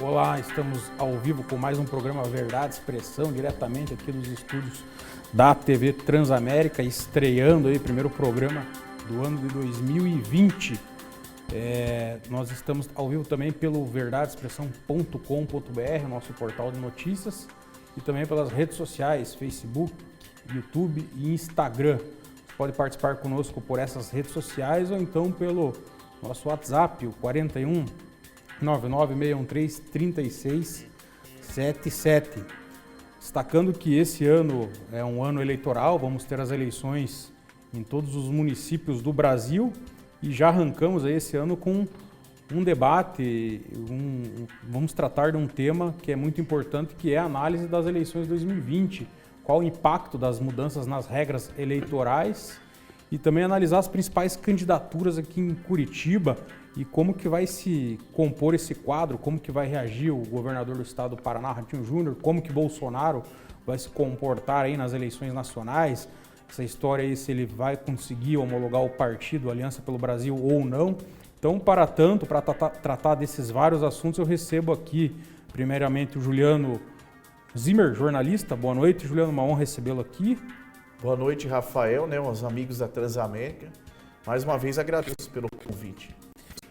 Olá, estamos ao vivo com mais um programa Verdade Expressão, diretamente aqui nos estúdios da TV Transamérica, estreando aí o primeiro programa do ano de 2020. Nós estamos ao vivo também pelo verdadeexpressão.com.br, nosso portal de notícias, e também pelas redes sociais, Facebook, YouTube e Instagram. Você pode participar conosco por essas redes sociais ou então pelo nosso WhatsApp, o 41 996133677. Destacando que esse ano é um ano eleitoral, vamos ter as eleições em todos os municípios do Brasil e já arrancamos aí esse ano com um debate, vamos tratar de um tema que é muito importante, que é a análise das eleições de 2020, qual o impacto das mudanças nas regras eleitorais e também analisar as principais candidaturas aqui em Curitiba e como que vai se compor esse quadro, como que vai reagir o governador do estado do Paraná, Ratinho Júnior, como que Bolsonaro vai se comportar aí nas eleições nacionais, essa história aí se ele vai conseguir homologar o partido Aliança pelo Brasil ou não. Então, para tratar desses vários assuntos, eu recebo aqui, primeiramente, o Juliano Zimmer, jornalista. Boa noite, Juliano, uma honra recebê-lo aqui. Boa noite, Rafael, os amigos da Transamérica. Mais uma vez agradeço pelo convite.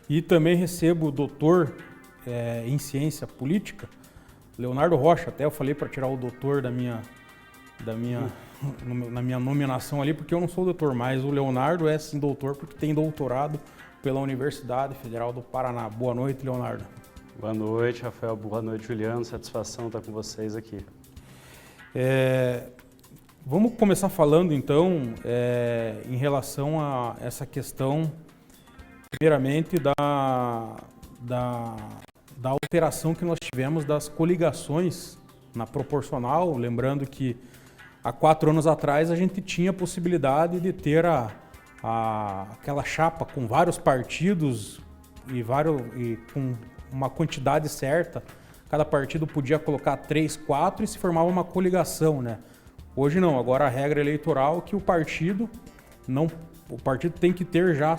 E também recebo o doutor em ciência política, Leonardo Rocha. Até eu falei para tirar o doutor na minha nominação ali, porque eu não sou doutor, mas o Leonardo é sim doutor porque tem doutorado pela Universidade Federal do Paraná. Boa noite, Leonardo. Boa noite, Rafael. Boa noite, Juliano. Satisfação estar com vocês aqui. Vamos começar falando, então, em relação a essa questão, primeiramente, da alteração que nós tivemos das coligações na proporcional. Lembrando que há 4 anos atrás a gente tinha a possibilidade de ter aquela chapa com vários partidos e com uma quantidade certa. Cada partido podia colocar 3, 4 e se formava uma coligação, né? Hoje não, agora a regra eleitoral é que o partido tem que ter já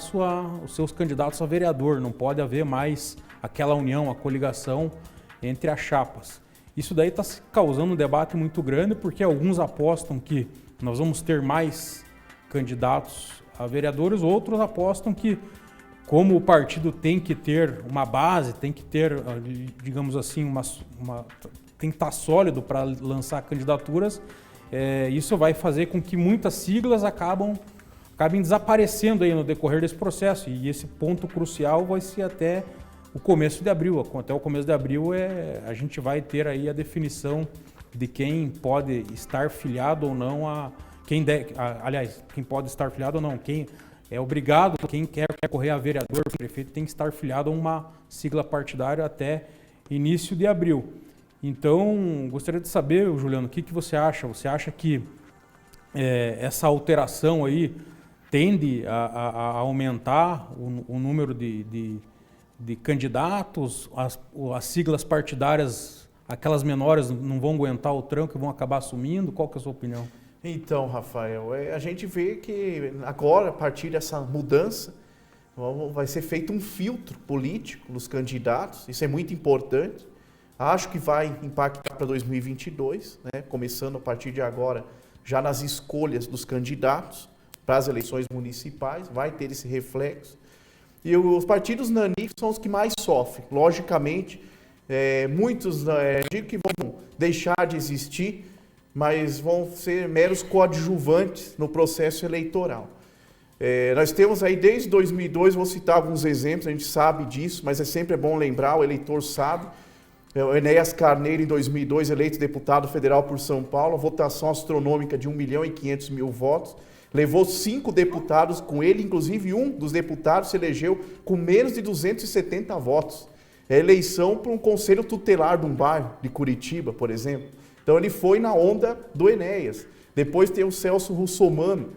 os seus candidatos a vereador, não pode haver mais aquela união, a coligação entre as chapas. Isso daí está causando um debate muito grande, porque alguns apostam que nós vamos ter mais candidatos a vereadores, outros apostam que, como o partido tem que ter uma base, tem que ter, digamos assim, tem que estar sólido para lançar candidaturas, isso vai fazer com que muitas siglas acabem desaparecendo aí no decorrer desse processo. E esse ponto crucial vai ser até o começo de abril. Até o começo de abril a gente vai ter aí a definição de quem pode estar filiado ou não quem pode estar filiado ou não, quem é obrigado, quem quer correr a vereador, prefeito, tem que estar filiado a uma sigla partidária até início de abril. Então, gostaria de saber, Juliano, o que você acha? Você acha que essa alteração aí tende a aumentar o número de candidatos, as siglas partidárias, aquelas menores não vão aguentar o tranco e vão acabar assumindo? Qual que é a sua opinião? Então, Rafael, a gente vê que agora, a partir dessa mudança, vai ser feito um filtro político nos candidatos, isso é muito importante. Acho que vai impactar para 2022, começando a partir de agora, já nas escolhas dos candidatos para as eleições municipais, vai ter esse reflexo. E os partidos nanicos são os que mais sofrem. Logicamente, muitos digo que vão deixar de existir, mas vão ser meros coadjuvantes no processo eleitoral. Nós temos aí desde 2002, vou citar alguns exemplos, a gente sabe disso, mas sempre é bom lembrar, o eleitor sabe. O Enéas Carneiro, em 2002, eleito deputado federal por São Paulo, a votação astronômica de 1.500.000 votos, levou 5 deputados com ele, inclusive um dos deputados se elegeu com menos de 270 votos. É eleição para um conselho tutelar de um bairro de Curitiba, por exemplo. Então ele foi na onda do Enéas. Depois tem o Celso Russomano,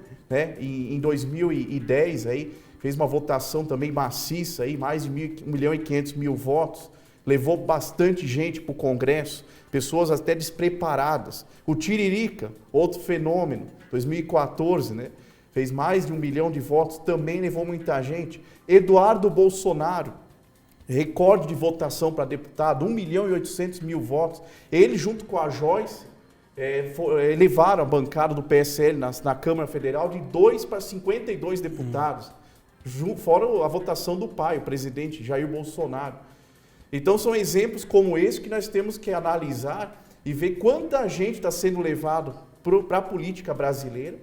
em 2010, aí, fez uma votação também maciça, aí, mais de 1.500.000 votos. Levou bastante gente para o Congresso, pessoas até despreparadas. O Tiririca, outro fenômeno, 2014, fez mais de 1 milhão de votos, também levou muita gente. Eduardo Bolsonaro, recorde de votação para deputado, 1.800.000 votos. Ele, junto com a Joyce, elevaram a bancada do PSL na Câmara Federal de 2 para 52 deputados, fora a votação do pai, o presidente Jair Bolsonaro. Então são exemplos como esse que nós temos que analisar e ver quanta gente está sendo levado para a política brasileira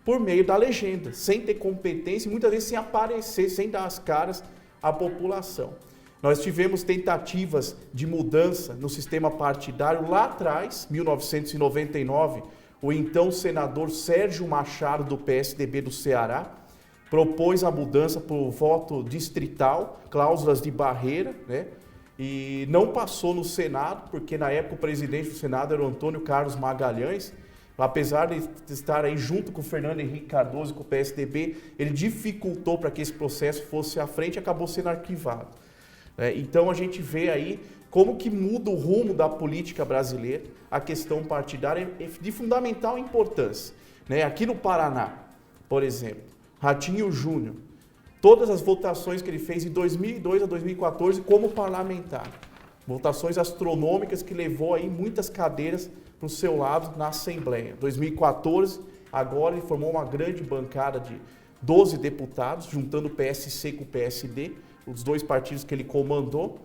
por meio da legenda, sem ter competência e muitas vezes sem aparecer, sem dar as caras à população. Nós tivemos tentativas de mudança no sistema partidário lá atrás, 1999, o então senador Sérgio Machado, do PSDB do Ceará, propôs a mudança por voto distrital, cláusulas de barreira, né? E não passou no Senado, porque na época o presidente do Senado era o Antônio Carlos Magalhães. Apesar de estar aí junto com o Fernando Henrique Cardoso e com o PSDB, ele dificultou para que esse processo fosse à frente e acabou sendo arquivado. Então a gente vê aí como que muda o rumo da política brasileira, a questão partidária é de fundamental importância. Aqui no Paraná, por exemplo, Ratinho Júnior, todas as votações que ele fez de 2002 a 2014 como parlamentar, votações astronômicas que levou aí muitas cadeiras para o seu lado na Assembleia. 2014, agora ele formou uma grande bancada de 12 deputados, juntando o PSC com o PSD, os dois partidos que ele comandou.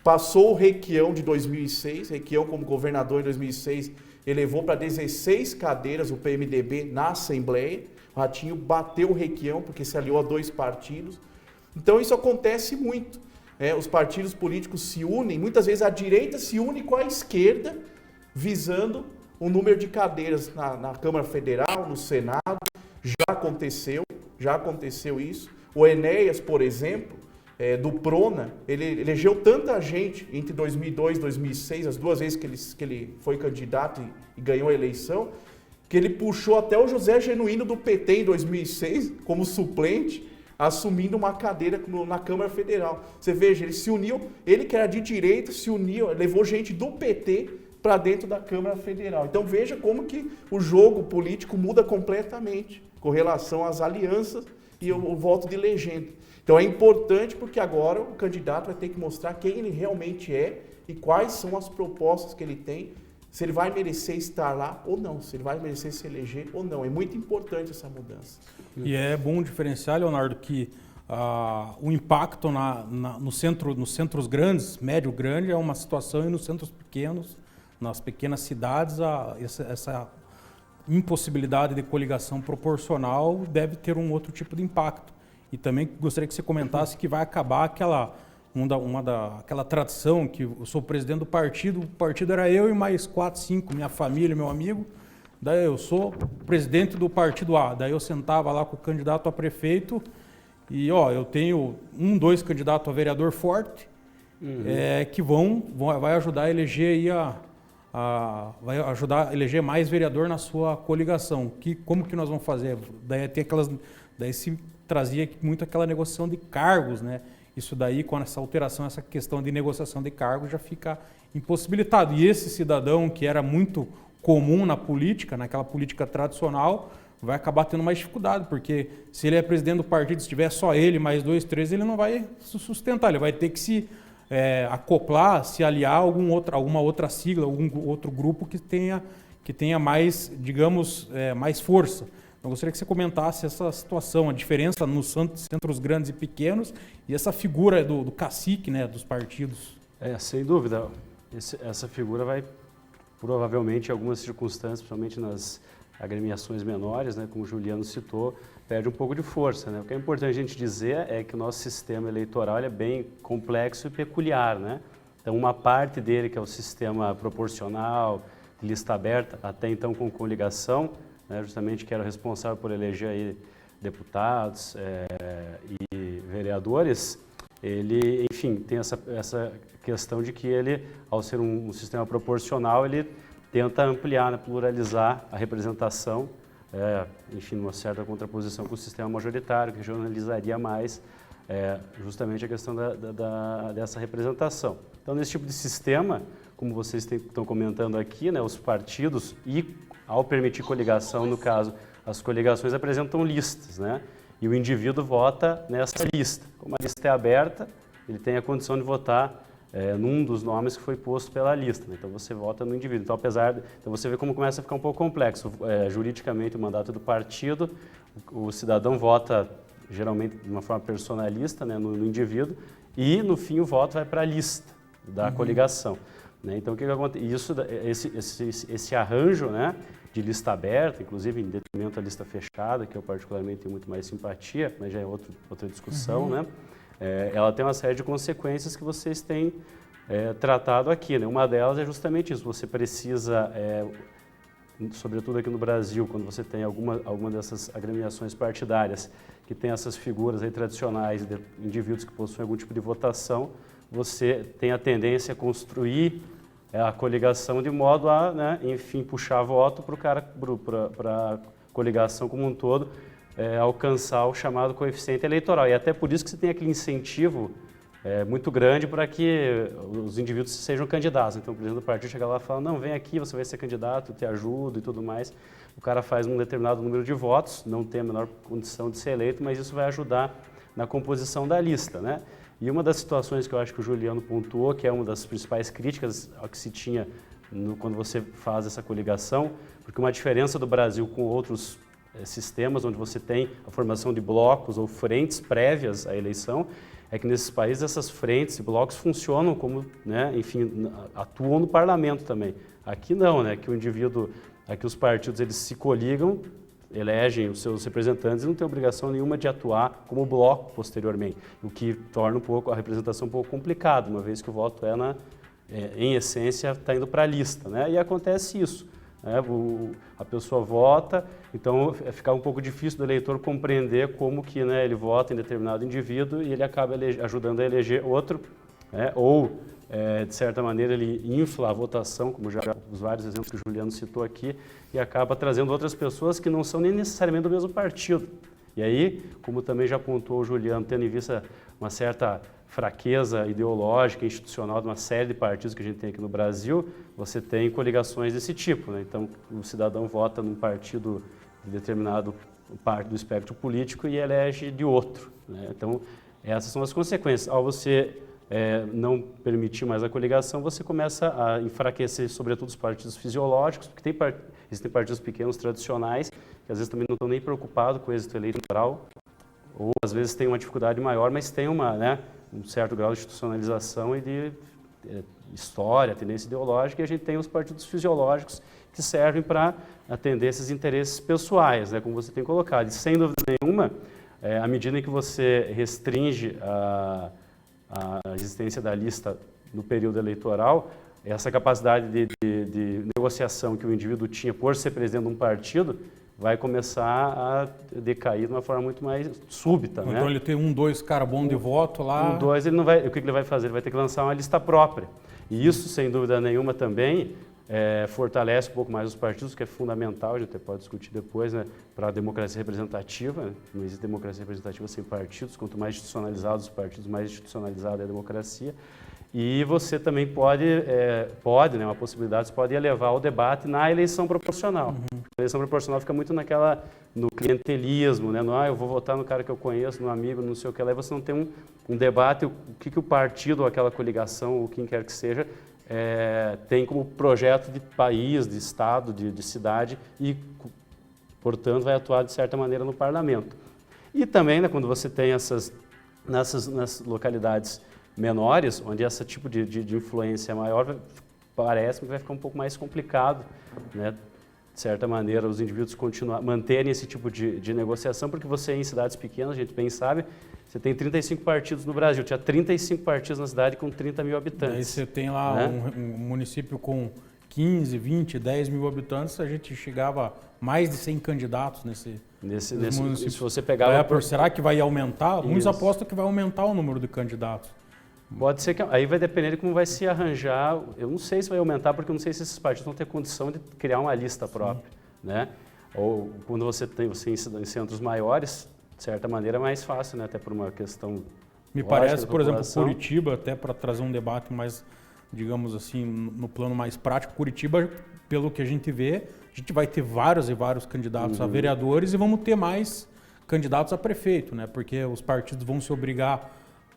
Passou o Requião de 2006, Requião como governador em 2006, elevou para 16 cadeiras o PMDB na Assembleia. O Ratinho bateu o Requião porque se aliou a dois partidos. Então isso acontece muito. Os partidos políticos se unem, muitas vezes a direita se une com a esquerda, visando o número de cadeiras na Câmara Federal, no Senado. Já aconteceu isso. O Enéas, por exemplo, do Prona, ele elegeu tanta gente entre 2002 e 2006, as duas vezes que ele foi candidato e ganhou a eleição, que ele puxou até o José Genuíno do PT em 2006 como suplente, assumindo uma cadeira na Câmara Federal. Você veja, ele se uniu, ele que era de direita, se uniu, levou gente do PT para dentro da Câmara Federal. Então veja como que o jogo político muda completamente com relação às alianças e o voto de legenda. Então é importante porque agora o candidato vai ter que mostrar quem ele realmente é e quais são as propostas que ele tem, se ele vai merecer estar lá ou não, se ele vai merecer se eleger ou não. É muito importante essa mudança. E é bom diferenciar, Leonardo, que o impacto nos centros grandes, médio grande, é uma situação, e nos centros pequenos, nas pequenas cidades, essa impossibilidade de coligação proporcional deve ter um outro tipo de impacto. E também gostaria que você comentasse que vai acabar aquela tradição que eu sou presidente do partido, o partido era eu e mais 4, 5, minha família, meu amigo, daí eu sou presidente do partido A, daí eu sentava lá com o candidato a prefeito e eu tenho 2 candidatos a vereador forte, que vai ajudar a eleger aí vai ajudar a eleger mais vereador na sua coligação. Como que nós vamos fazer? Daí se trazia muito aquela negociação de cargos, né? Isso daí, com essa alteração, essa questão de negociação de cargos já fica impossibilitado. E esse cidadão que era muito comum na política, naquela política tradicional, vai acabar tendo mais dificuldade, porque se ele é presidente do partido, se tiver só ele, mais 2, 3, ele não vai se sustentar, ele vai ter que se acoplar, se aliar a alguma outra sigla, algum outro grupo que tenha mais, digamos, mais força. Eu gostaria que você comentasse essa situação, a diferença nos centros grandes e pequenos e essa figura do cacique, né, dos partidos. Sem dúvida. Essa figura vai, provavelmente, em algumas circunstâncias, principalmente nas agremiações menores, né, como o Juliano citou, perde um pouco de força, né? O que é importante a gente dizer é que o nosso sistema eleitoral é bem complexo e peculiar, né? Então, uma parte dele, que é o sistema proporcional, lista aberta, até então com coligação, justamente que era o responsável por eleger aí deputados e vereadores, ele, enfim, tem essa questão de que ele, ao ser um sistema proporcional, ele tenta ampliar, né, pluralizar a representação, enfim, numa certa contraposição com o sistema majoritário, que regionalizaria mais justamente a questão dessa representação. Então, nesse tipo de sistema, como vocês estão comentando aqui, né, os partidos ao permitir coligação, no caso, as coligações apresentam listas, né? E o indivíduo vota nessa lista. Como a lista é aberta, ele tem a condição de votar num dos nomes que foi posto pela lista, né? Então você vota no indivíduo. Então, então você vê como começa a ficar um pouco complexo. Juridicamente, o mandato do partido, o cidadão vota geralmente de uma forma personalista, né, no indivíduo, e no fim o voto vai para a lista da coligação, né? Então o que acontece? Esse arranjo, né, de lista aberta, inclusive em detrimento da lista fechada, que eu particularmente tenho muito mais simpatia, mas já é outra discussão, né? Ela tem uma série de consequências que vocês têm tratado aqui, né? Uma delas é justamente isso, você precisa, sobretudo aqui no Brasil, quando você tem alguma dessas agremiações partidárias que tem essas figuras aí tradicionais de indivíduos que possuem algum tipo de votação, você tem a tendência a construir a coligação de modo a, né, enfim, puxar voto para a coligação como um todo, alcançar o chamado coeficiente eleitoral. E até por isso que você tem aquele incentivo muito grande para que os indivíduos sejam candidatos. Então, o presidente do partido chega lá e fala, não, vem aqui, você vai ser candidato, te ajudo e tudo mais. O cara faz um determinado número de votos, não tem a menor condição de ser eleito, mas isso vai ajudar na composição da lista, né? E uma das situações que eu acho que o Juliano pontuou, que é uma das principais críticas ao que se tinha quando você faz essa coligação, porque uma diferença do Brasil com outros sistemas, onde você tem a formação de blocos ou frentes prévias à eleição, é que nesses países essas frentes e blocos funcionam como, né, enfim, atuam no parlamento também. Aqui não, né? Aqui os partidos eles se coligam, elegem os seus representantes e não têm obrigação nenhuma de atuar como bloco posteriormente, o que torna a representação um pouco complicada, uma vez que o voto em essência, está indo para a lista, né? E acontece isso. A pessoa vota, então fica um pouco difícil do eleitor compreender como que, né, ele vota em determinado indivíduo e ele acaba ajudando a eleger outro, né? Ou, de certa maneira, ele infla a votação, como já os vários exemplos que o Juliano citou aqui, e acaba trazendo outras pessoas que não são nem necessariamente do mesmo partido. E aí, como também já apontou o Juliano, tendo em vista uma certa fraqueza ideológica, institucional de uma série de partidos que a gente tem aqui no Brasil, você tem coligações desse tipo, né? Então, o cidadão vota num partido de determinado parte do espectro político e elege de outro, né? Então, essas são as consequências. Ao você não permitir mais a coligação, você começa a enfraquecer, sobretudo, os partidos fisiológicos, porque existem partidos pequenos, tradicionais, que às vezes também não estão nem preocupados com o êxito eleitoral, ou às vezes tem uma dificuldade maior, mas tem um certo grau de institucionalização e de história, tendência ideológica, e a gente tem os partidos fisiológicos que servem para atender esses interesses pessoais, né, como você tem colocado. E sem dúvida nenhuma, à medida em que você restringe a existência da lista no período eleitoral, essa capacidade de negociação que o indivíduo tinha por ser presidente de um partido vai começar a decair de uma forma muito mais súbita, então, né? Então ele tem 2 cara bom de voto lá. 2 ele não vai. O que ele vai fazer? Ele vai ter que lançar uma lista própria. E isso, sem dúvida nenhuma, também fortalece um pouco mais os partidos, que é fundamental, a gente pode discutir depois, né, para a democracia representativa. Né? Não existe democracia representativa sem partidos. Quanto mais institucionalizados os partidos, mais institucionalizada é a democracia. E você também pode, né, uma possibilidade, você pode elevar o debate na eleição proporcional. A eleição proporcional fica muito no clientelismo, né? Eu vou votar no cara que eu conheço, no amigo, não sei o que lá, e você não tem um debate, o que o partido, ou aquela coligação, ou quem quer que seja, tem como projeto de país, de estado, de cidade, e, portanto, vai atuar de certa maneira no parlamento. E também, né, quando você tem nessas localidades menores, onde esse tipo de influência é maior, parece que vai ficar um pouco mais complicado, né? De certa maneira, os indivíduos manterem esse tipo de negociação, porque você, em cidades pequenas, a gente bem sabe, você tem 35 partidos no Brasil, tinha 35 partidos na cidade com 30 mil habitantes. Aí você tem lá, né, um município com 15, 20, 10 mil habitantes, a gente chegava a mais de 100 candidatos nesse município. Se você pegava... Será que vai aumentar? Isso. Muitos apostam que vai aumentar o número de candidatos. Pode ser que aí vai depender de como vai se arranjar. Eu não sei se vai aumentar, porque eu não sei se esses partidos vão ter condição de criar uma lista própria, né? Ou quando você em centros maiores, de certa maneira é mais fácil, né? Até por uma questão. Me parece, por exemplo, Curitiba, até para trazer um debate mais, digamos assim, no plano mais prático, Curitiba, pelo que a gente vê, a gente vai ter vários e vários candidatos a vereadores e vamos ter mais candidatos a prefeito, né? Porque os partidos vão se obrigar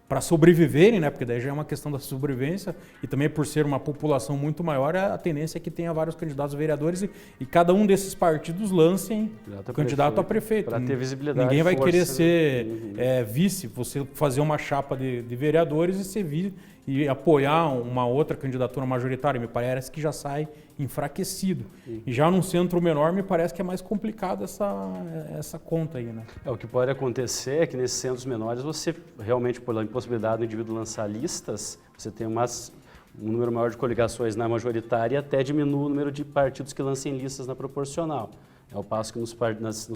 para sobreviverem, né? Porque daí já é uma questão da sobrevivência e também por ser uma população muito maior, a tendência é que tenha vários candidatos a vereadores e cada um desses partidos lancem candidato a prefeito. Para ter visibilidade. Ninguém vai força, querer ser né? vice, você fazer uma chapa de vereadores e ser vice e apoiar uma outra candidatura majoritária. Me parece que já sai enfraquecido. Sim. E já num centro menor, me parece que é mais complicado essa conta aí, né? O que pode acontecer é que nesses centros menores você realmente, pela impossibilidade do indivíduo lançar listas, você tem um número maior de coligações na majoritária e até diminui o número de partidos que lancem listas na proporcional. Ao passo que nos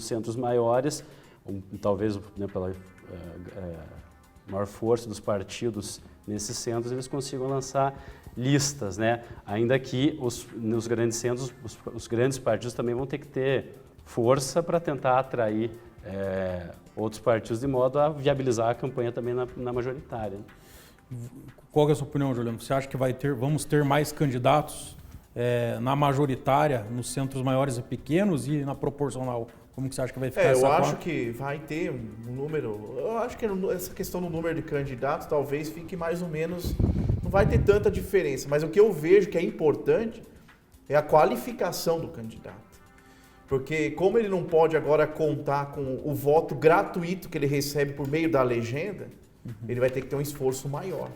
centros maiores, talvez pela maior força dos partidos nesses centros, eles consigam lançar listas, né? Ainda que nos grandes centros, os grandes partidos também vão ter que ter força para tentar atrair outros partidos de modo a viabilizar a campanha também na majoritária. Qual é a sua opinião, Juliano? Você acha que vamos ter mais candidatos na majoritária, nos centros maiores e pequenos e na proporcional? Como que você acha que vai ficar essa Eu conta? acho que vai ter um número... Eu acho que essa questão do número de candidatos talvez fique mais ou menos... Não vai ter tanta diferença, mas o que eu vejo que é importante é a qualificação do candidato. Porque como ele não pode agora contar com o voto gratuito que ele recebe por meio da legenda, ele vai ter que ter um esforço maior.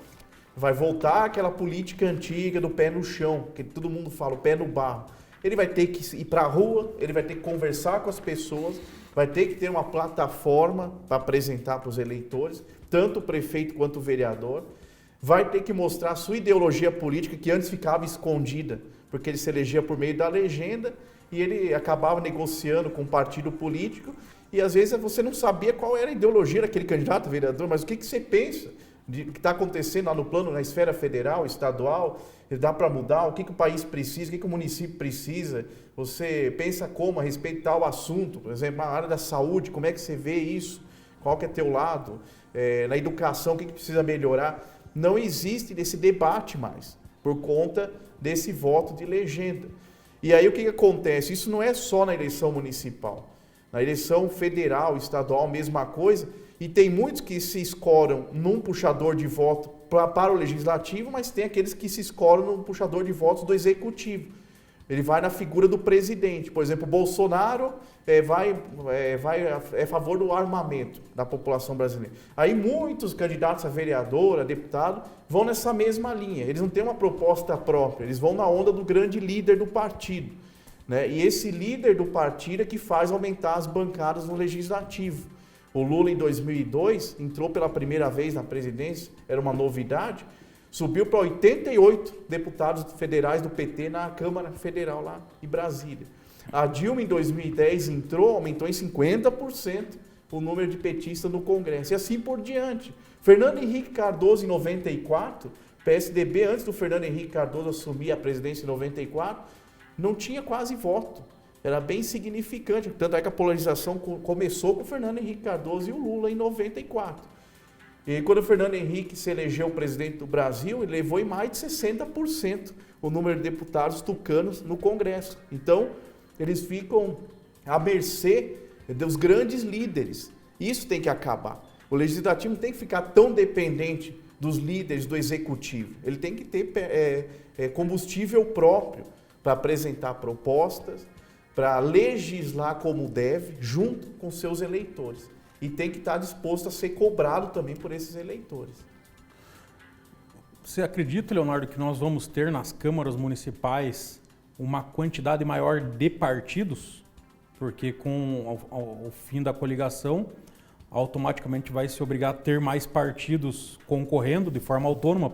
Vai voltar àquela política antiga do pé no chão, que todo mundo fala, o pé no barro. Ele vai ter que ir para a rua, ele vai ter que conversar com as pessoas, vai ter que ter uma plataforma para apresentar para os eleitores, tanto o prefeito quanto o vereador. Vai ter que mostrar a sua ideologia política, que antes ficava escondida, porque ele se elegia por meio da legenda e ele acabava negociando com um partido político e às vezes você não sabia qual era a ideologia daquele candidato a vereador, mas o que você pensa do que está acontecendo lá no plano, na esfera federal, estadual, dá para mudar, o que o país precisa, o que o município precisa, você pensa como a respeito de tal assunto, por exemplo, na área da saúde, como é que você vê isso, qual que é teu lado, na educação, o que precisa melhorar. Não existe esse debate mais, por conta desse voto de legenda. E aí o que acontece? Isso não é só na eleição municipal. Na eleição federal, estadual, mesma coisa. E tem muitos que se escoram num puxador de voto para o legislativo, mas tem aqueles que se escoram num puxador de votos do executivo. Ele vai na figura do presidente. Por exemplo, o Bolsonaro vai a favor do armamento da população brasileira. Aí muitos candidatos a vereador, a deputado, vão nessa mesma linha. Eles não têm uma proposta própria, eles vão na onda do grande líder do partido, né? E esse líder do partido é que faz aumentar as bancadas no legislativo. O Lula, em 2002, entrou pela primeira vez na presidência, era uma novidade, subiu para 88 deputados federais do PT na Câmara Federal lá em Brasília. A Dilma, em 2010, entrou, aumentou em 50% o número de petistas no Congresso. E assim por diante. Fernando Henrique Cardoso, em 94, PSDB, antes do Fernando Henrique Cardoso assumir a presidência em 94, não tinha quase voto. Era bem insignificante. Tanto é que a polarização começou com o Fernando Henrique Cardoso e o Lula em 94. E quando o Fernando Henrique se elegeu presidente do Brasil, ele levou em mais de 60% o número de deputados tucanos no Congresso. Então, eles ficam à mercê dos grandes líderes. Isso tem que acabar. O legislativo não tem que ficar tão dependente dos líderes do executivo. Ele tem que ter combustível próprio para apresentar propostas, para legislar como deve, junto com seus eleitores. E tem que estar disposto a ser cobrado também por esses eleitores. Você acredita, Leonardo, que nós vamos ter nas câmaras municipais uma quantidade maior de partidos? Porque com o fim da coligação, automaticamente vai se obrigar a ter mais partidos concorrendo de forma autônoma,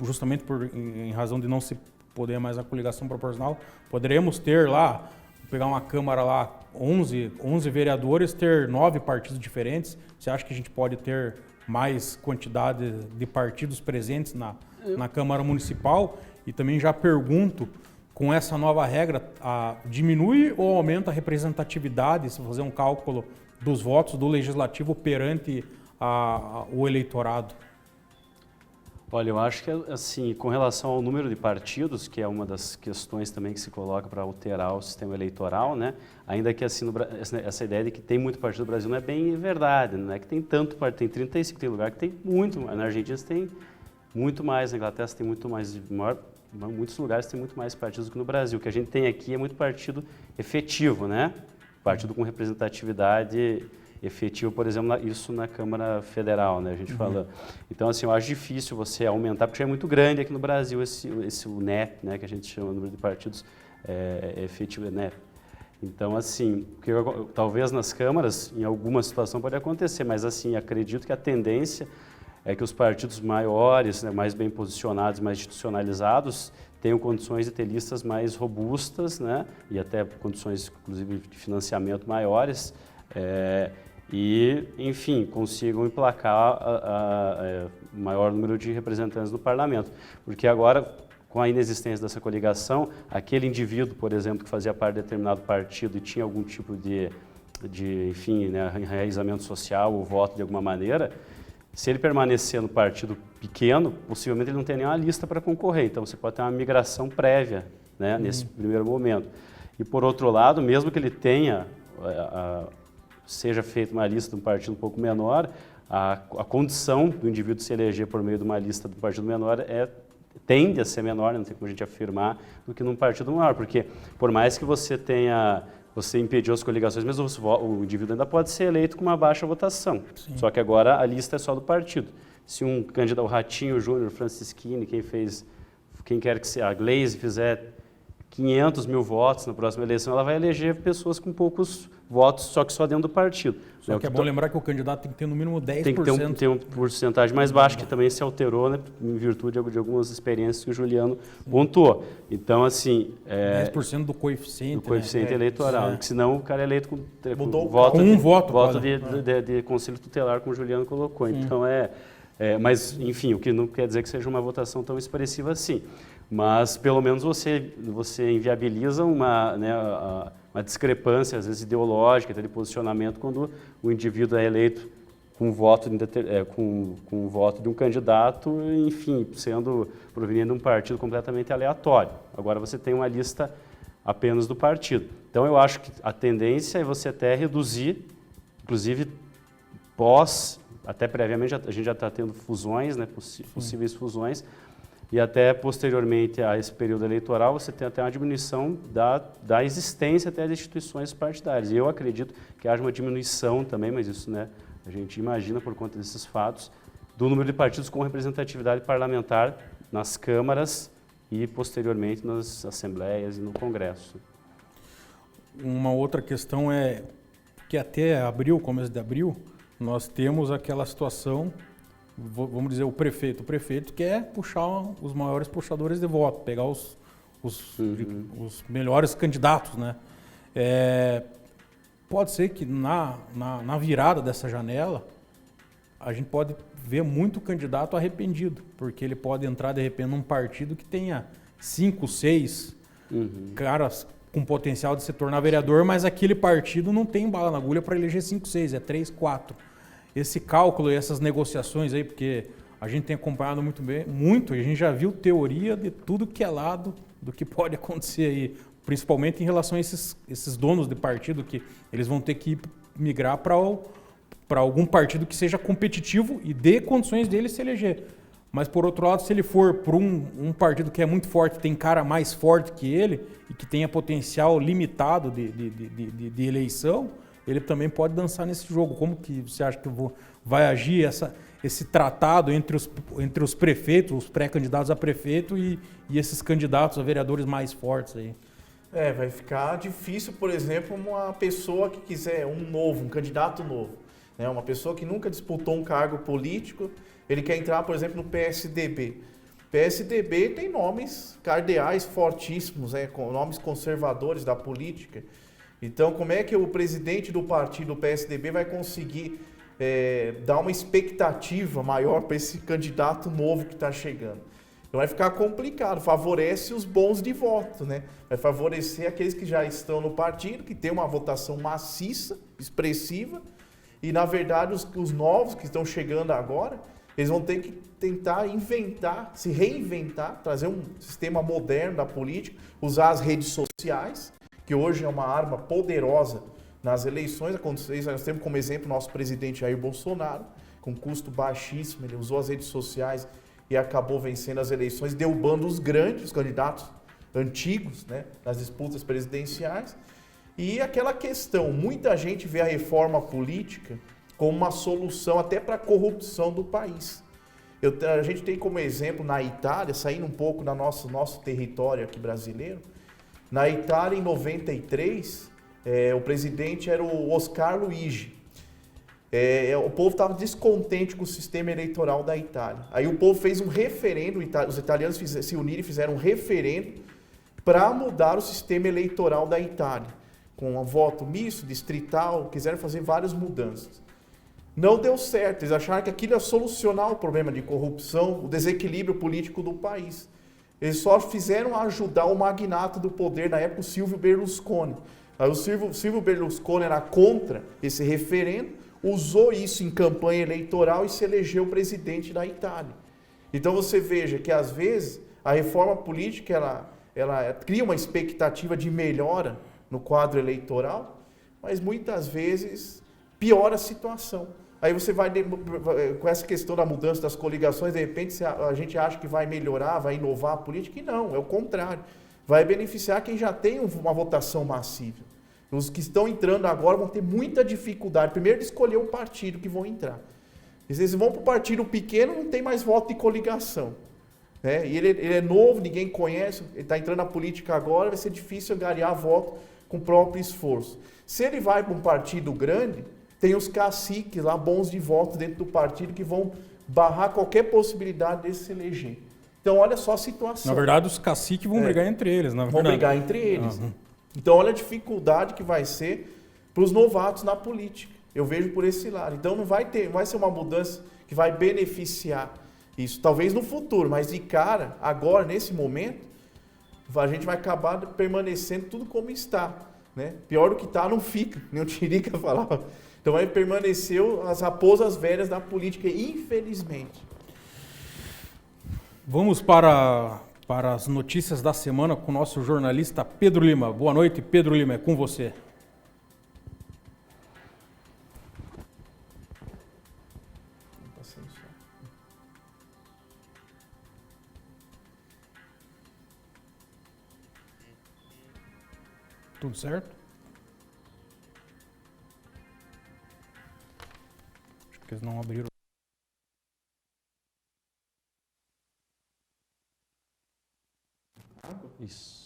justamente em razão de não se poder mais a coligação proporcional. Poderemos ter lá, pegar uma Câmara lá, 11 vereadores, ter 9 partidos diferentes. Você acha que a gente pode ter mais quantidade de partidos presentes na Câmara Municipal? E também já pergunto, com essa nova regra, diminui ou aumenta a representatividade, se fazer um cálculo dos votos do Legislativo perante o eleitorado? Olha, eu acho que, assim, com relação ao número de partidos, que é uma das questões também que se coloca para alterar o sistema eleitoral, né? Ainda que, assim, essa ideia de que tem muito partido no Brasil não é bem verdade, não é que tem tanto partido, tem 35, tem lugar que tem muito, na Argentina tem muito mais, na Inglaterra tem muito mais, muitos lugares tem muito mais partidos do que no Brasil. O que a gente tem aqui é muito partido efetivo, né? Partido com representatividade efetivo, por exemplo, isso na Câmara Federal, né, a gente fala. Então, assim, eu acho difícil você aumentar, porque já é muito grande aqui no Brasil esse NEP, né, que a gente chama o número de partidos efetivo, NEP. Então, assim, talvez nas câmaras, em alguma situação pode acontecer, mas, assim, acredito que a tendência é que os partidos maiores, né, mais bem posicionados, mais institucionalizados, tenham condições de ter listas mais robustas, né, e até condições, inclusive, de financiamento maiores, e, enfim, consigam emplacar o maior número de representantes no parlamento. Porque agora, com a inexistência dessa coligação, aquele indivíduo, por exemplo, que fazia parte de determinado partido e tinha algum tipo de enfim, né, enraizamento social ou voto de alguma maneira, se ele permanecer no partido pequeno, possivelmente ele não tem nenhuma lista para concorrer. Então, você pode ter uma migração prévia, né, nesse primeiro momento. E, por outro lado, mesmo que ele tenha seja feita uma lista de um partido um pouco menor, a condição do indivíduo se eleger por meio de uma lista de um partido menor tende a ser menor, não tem como a gente afirmar, do que num partido maior, porque por mais que você impediu as coligações, mesmo o indivíduo ainda pode ser eleito com uma baixa votação. Sim. Só que agora a lista é só do partido. Se um candidato, o Ratinho Júnior, Francisquini, quem quer que seja, a Gleisi fizer 500 mil votos na próxima eleição, ela vai eleger pessoas com poucos votos, só que só dentro do partido. Só que é bom lembrar que o candidato tem que ter no mínimo 10%. Tem que ter uma porcentagem mais baixa, que também se alterou, né, em virtude de algumas experiências que o Juliano pontuou. Então, assim... 10% do coeficiente. Do coeficiente eleitoral, porque senão o cara é eleito com um voto de conselho tutelar, como o Juliano colocou. Então, mas, enfim, o que não quer dizer que seja uma votação tão expressiva assim. Mas, pelo menos, você inviabiliza uma discrepância, às vezes ideológica, até de posicionamento, quando o indivíduo é eleito com o voto de um candidato, enfim, proveniente de um partido completamente aleatório. Agora você tem uma lista apenas do partido. Então, eu acho que a tendência é você até reduzir, inclusive até previamente, a gente já está tendo fusões, né, possíveis fusões, e até posteriormente a esse período eleitoral, você tem até uma diminuição da existência até das instituições partidárias. E eu acredito que haja uma diminuição também, mas isso, né, a gente imagina por conta desses fatos, do número de partidos com representatividade parlamentar nas câmaras e posteriormente nas assembleias e no Congresso. Uma outra questão é que até abril, começo de abril, nós temos aquela situação, vamos dizer, o prefeito quer puxar os maiores puxadores de voto, pegar os melhores candidatos, né? Pode ser que na virada dessa janela, a gente pode ver muito candidato arrependido, porque ele pode entrar, de repente, num partido que tenha 5, 6 caras com potencial de se tornar vereador, mas aquele partido não tem bala na agulha para eleger 5, 6, é 3, 4. Esse cálculo e essas negociações aí, porque a gente tem acompanhado muito, e a gente já viu teoria de tudo que é lado do que pode acontecer aí, principalmente em relação a esses donos de partido, que eles vão ter que migrar para algum partido que seja competitivo e dê condições dele se eleger. Mas, por outro lado, se ele for para um partido que é muito forte, tem cara mais forte que ele e que tenha potencial limitado de eleição, ele também pode dançar nesse jogo. Como que você acha que vai agir esse tratado entre os prefeitos, os pré-candidatos a prefeito e esses candidatos a vereadores mais fortes aí? Vai ficar difícil, por exemplo, uma pessoa que quiser um candidato novo, né? Uma pessoa que nunca disputou um cargo político, ele quer entrar, por exemplo, no PSDB. PSDB tem nomes cardeais fortíssimos, com nomes conservadores da política. Então, como é que o presidente do partido PSDB vai conseguir dar uma expectativa maior para esse candidato novo que está chegando? Então vai ficar complicado, favorece os bons de voto, né? Vai favorecer aqueles que já estão no partido, que tem uma votação maciça, expressiva, e na verdade os novos que estão chegando agora, Eles vão ter que tentar inventar, se reinventar, trazer um sistema moderno da política, usar as redes sociais, que hoje é uma arma poderosa nas eleições. Nós temos como exemplo o nosso presidente Jair Bolsonaro, com custo baixíssimo, ele usou as redes sociais e acabou vencendo as eleições, derrubando os grandes candidatos antigos, né, nas disputas presidenciais. E aquela questão, muita gente vê a reforma política como uma solução até para a corrupção do país. A gente tem como exemplo na Itália, saindo um pouco do nosso território aqui brasileiro, na Itália em 93, o presidente era o Oscar Luigi. O povo estava descontente com o sistema eleitoral da Itália. Aí o povo fez um referendo, os italianos se uniram e fizeram um referendo para mudar o sistema eleitoral da Itália, com um voto misto, distrital, quiseram fazer várias mudanças. Não deu certo, eles acharam que aquilo ia solucionar o problema de corrupção, o desequilíbrio político do país. Eles só fizeram ajudar o magnata do poder na época, o Silvio Berlusconi. Aí o Silvio Berlusconi era contra esse referendo, usou isso em campanha eleitoral e se elegeu presidente da Itália. Então você veja que às vezes a reforma política ela cria uma expectativa de melhora no quadro eleitoral, mas muitas vezes piora a situação. Aí você vai, com essa questão da mudança das coligações, de repente a gente acha que vai melhorar, vai inovar a política, e não, é o contrário. Vai beneficiar quem já tem uma votação massiva. Os que estão entrando agora vão ter muita dificuldade, primeiro, de escolher o partido que vão entrar. E se eles vão para o partido pequeno, não tem mais voto de coligação. Né? E ele é novo, ninguém conhece, ele está entrando na política agora, vai ser difícil angariar voto com o próprio esforço. Se ele vai para um partido grande, tem os caciques lá, bons de voto dentro do partido, que vão barrar qualquer possibilidade de se eleger. Então, olha só a situação. Na verdade, os caciques vão brigar entre eles. Vão brigar entre eles. Uhum. Então, olha a dificuldade que vai ser para os novatos na política. Eu vejo por esse lado. Então, não vai ser uma mudança que vai beneficiar isso. Talvez no futuro, mas de cara, agora, nesse momento, a gente vai acabar permanecendo tudo como está. Né? Pior do que está, não fica. Nem o Tirica falava. Então, aí permaneceu as raposas velhas da política, infelizmente. Vamos para as notícias da semana com o nosso jornalista Pedro Lima. Boa noite, Pedro Lima, é com você. Tudo certo? Acho que eles não abriram. Isso.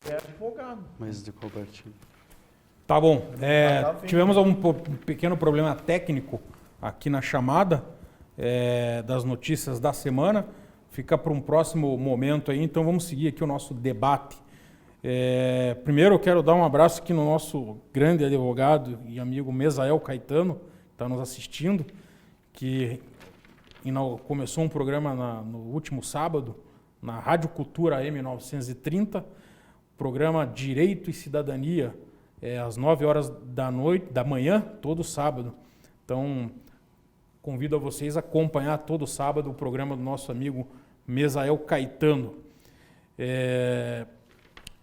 É advogado. Mas de qual partido? Tá bom. Tivemos um pequeno problema técnico aqui na chamada das notícias da semana. Fica para um próximo momento aí, então vamos seguir aqui o nosso debate. Primeiro eu quero dar um abraço aqui no nosso grande advogado e amigo Mesael Caetano, que está nos assistindo, que começou um programa no último sábado, na Rádio Cultura AM 930, programa Direito e Cidadania, às 9 horas da manhã, todo sábado. Então, convido a vocês a acompanhar todo sábado o programa do nosso amigo Mesael Caetano.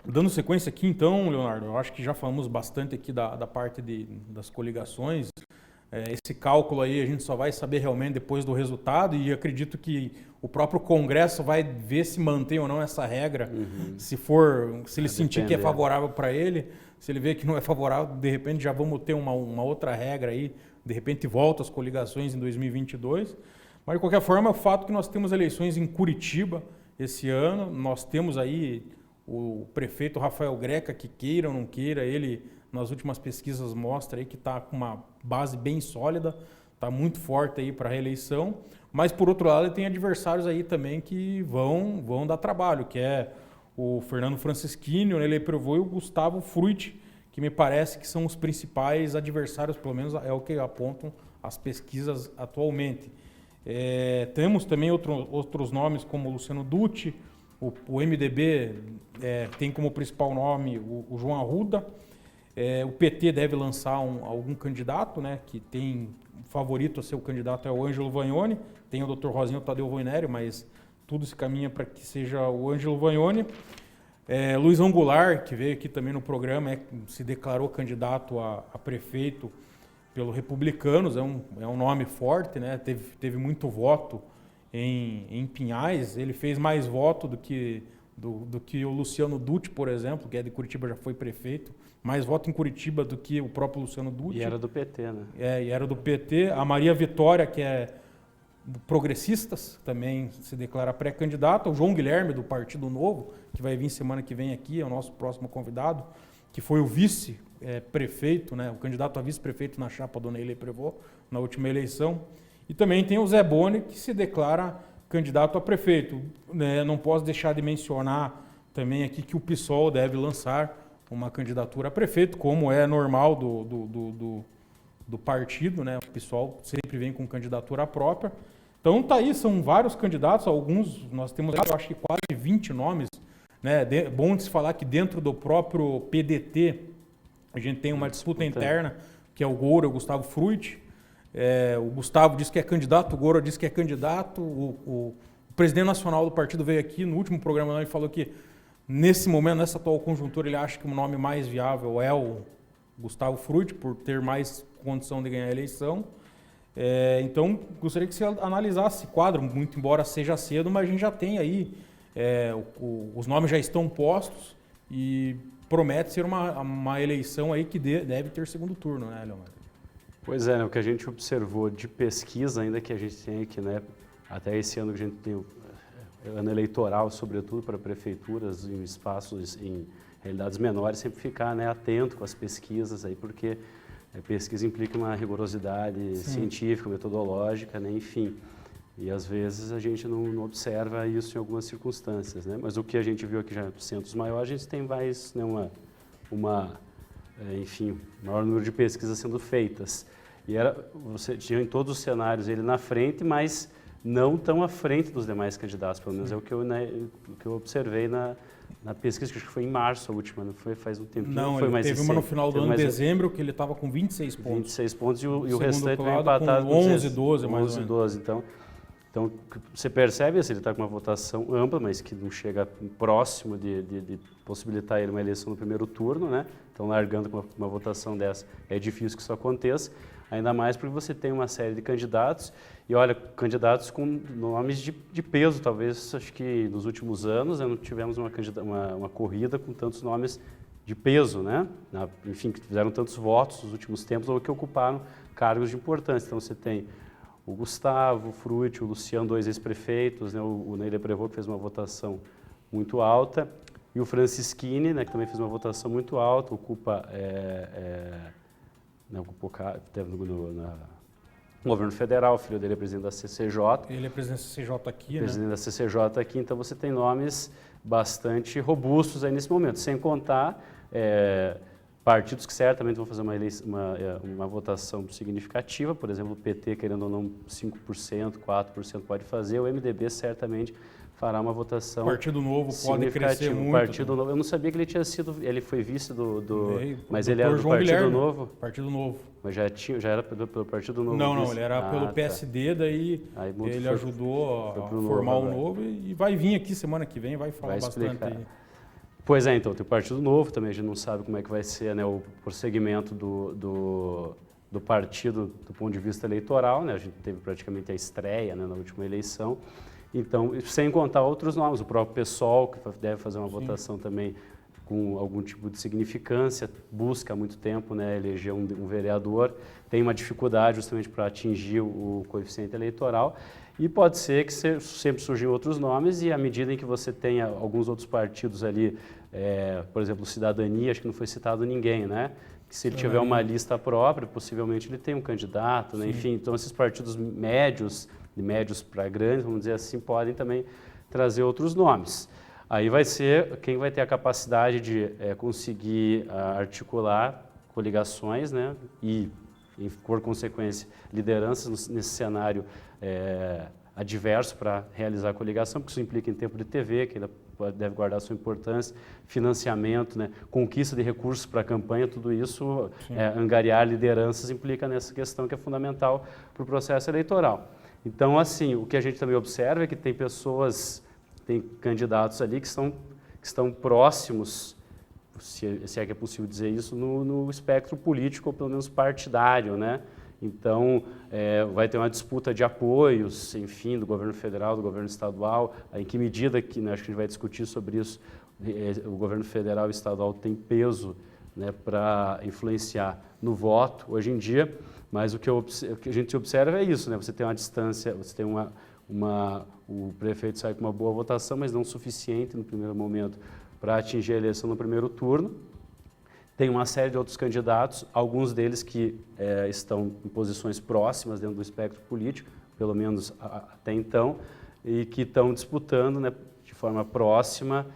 Dando sequência aqui, então, Leonardo, eu acho que já falamos bastante aqui da parte das coligações. Esse cálculo aí a gente só vai saber realmente depois do resultado, e acredito que o próprio Congresso vai ver se mantém ou não essa regra. Uhum. Se ele sentir que é favorável para ele, se ele ver que não é favorável, de repente já vamos ter uma outra regra aí, de repente volta as coligações em 2022. Mas de qualquer forma, é o fato que nós temos eleições em Curitiba esse ano, nós temos aí o prefeito Rafael Greca, que queira ou não queira, ele nas últimas pesquisas mostra aí que está com uma base bem sólida, tá muito forte aí para a reeleição, mas por outro lado ele tem adversários aí também que vão dar trabalho, que é o Fernando Francischini, o Neyley Prévost e o Gustavo Fruit, que me parece que são os principais adversários, pelo menos é o que apontam as pesquisas atualmente. Temos também outros nomes como o Luciano Dutti, o MDB tem como principal nome o João Arruda, o PT deve lançar algum candidato, né, que tem favorito a ser o candidato é o Ângelo Vagnoni, tem o Dr. Rosinho Tadeu Voinério, mas tudo se caminha para que seja o Ângelo Vagnoni. Luiz Angular, que veio aqui também no programa, se declarou candidato a prefeito pelo Republicanos, é um nome forte, né? Teve muito voto em Pinhais, ele fez mais voto do que o Luciano Dutti, por exemplo, que é de Curitiba, já foi prefeito, mais voto em Curitiba do que o próprio Luciano Dutti. E era do PT, né? E era do PT. A Maria Vitória, que é do Progressistas, também se declara pré-candidata. O João Guilherme, do Partido Novo, que vai vir semana que vem aqui, é o nosso próximo convidado, que foi o vice-prefeito, né, o candidato a vice-prefeito na chapa do Neyley Prévost, na última eleição. E também tem o Zé Boni, que se declara candidato a prefeito. Não posso deixar de mencionar também aqui que o PSOL deve lançar uma candidatura a prefeito, como é normal do partido, né? O PSOL sempre vem com candidatura própria. Então tá aí, são vários candidatos, alguns, nós temos, eu acho que quase 20 nomes, né? Bom de se falar que dentro do próprio PDT a gente tem uma disputa interna, que é o Goura, o Gustavo Fruit. O Gustavo diz que é candidato, o Goura diz que é candidato. O presidente nacional do partido veio aqui no último programa e falou que nesse momento, nessa atual conjuntura, ele acha que o nome mais viável é o Gustavo Fruit, por ter mais condição de ganhar a eleição. Então, gostaria que você analisasse esse quadro, muito embora seja cedo, mas a gente já tem aí, os nomes já estão postos e promete ser uma eleição aí que deve ter segundo turno, né, Leomar? Pois é, né, o que a gente observou de pesquisa, ainda que a gente tem aqui, né, até esse ano que a gente tem o ano eleitoral, sobretudo para prefeituras em espaços, em realidades menores, sempre ficar, né, atento com as pesquisas aí, porque pesquisa implica uma rigorosidade científica, metodológica, né, enfim. E às vezes a gente não observa isso em algumas circunstâncias, né? Mas o que a gente viu aqui já nos centros maiores, a gente tem mais, né, enfim, maior número de pesquisas sendo feitas. E você tinha em todos os cenários ele na frente, mas não tão à frente dos demais candidatos, pelo menos é o que eu observei na pesquisa, que acho que foi em março a última, não foi faz um tempinho. Não, foi mais teve recente, uma no final do ano, dezembro, que ele estava com 26 pontos. 26 pontos e o restante veio empatado com 11, 12, mais 11, 12, então você percebe, assim, ele está com uma votação ampla, mas que não chega próximo de possibilitar ele uma eleição no primeiro turno, né? Então, largando com uma votação dessa, é difícil que isso aconteça, ainda mais porque você tem uma série de candidatos, e olha, candidatos com nomes de peso, talvez, acho que nos últimos anos, não tivemos uma corrida com tantos nomes de peso, né? Enfim, que fizeram tantos votos nos últimos tempos, ou que ocuparam cargos de importância. Então, você tem o Gustavo Fruit, o Luciano, 2 ex-prefeitos, né? O Neyley Prévost, que fez uma votação muito alta, e o Francischini, né, que também fez uma votação muito alta, ocupa no governo federal, o filho dele é presidente da CCJ. Ele é presidente da CCJ aqui, presidente da CCJ aqui, então você tem nomes bastante robustos aí nesse momento, sem contar partidos que certamente vão fazer uma votação significativa, por exemplo, o PT, querendo ou não, 5%, 4% pode fazer, o MDB certamente fará uma votação. O Partido Novo pode crescer muito. O Partido Novo, eu não sabia que ele foi vice mas ele era do João Partido Guilherme, Novo? Partido Novo. Mas já era pelo Partido Novo? Não, ele era pelo PSD, daí ele ajudou a formar o Novo e vai vir aqui semana que vem, vai falar bastante aí. Pois é, então, tem o Partido Novo também, a gente não sabe como é que vai ser, né, o prosseguimento do partido do ponto de vista eleitoral, né, a gente teve praticamente a estreia, né, na última eleição, então, sem contar outros nomes, o próprio PSOL, que deve fazer uma votação também com algum tipo de significância, busca há muito tempo, né, eleger um vereador, tem uma dificuldade justamente para atingir o coeficiente eleitoral, e pode ser que sempre surjam outros nomes e à medida em que você tenha alguns outros partidos ali, por exemplo, Cidadania, acho que não foi citado ninguém, né? que se ele tiver uma lista própria, possivelmente ele tem um candidato, né? Enfim, então esses partidos médios, de médios para grandes, vamos dizer assim, podem também trazer outros nomes. Aí vai ser quem vai ter a capacidade de conseguir articular coligações, né? E, por consequência, lideranças nesse cenário adverso para realizar a coligação, porque isso implica em tempo de TV, que ele deve guardar sua importância, financiamento, né? Conquista de recursos para a campanha, tudo isso, angariar lideranças implica nessa questão que é fundamental para o processo eleitoral. Então, assim, o que a gente também observa é que tem candidatos ali que estão próximos, se é que é possível dizer isso, no espectro político, ou pelo menos partidário, né? Então, vai ter uma disputa de apoios, enfim, do governo federal, do governo estadual, em que medida que, né, acho que a gente vai discutir sobre isso, o governo federal e estadual tem peso, né, para influenciar no voto hoje em dia, mas o que a gente observa é isso, né? Você tem uma distância, você tem o prefeito sai com uma boa votação, mas não suficiente no primeiro momento para atingir a eleição no primeiro turno. Tem uma série de outros candidatos, alguns deles que estão em posições próximas dentro do espectro político, pelo menos até então, e que estão disputando, né, de forma próxima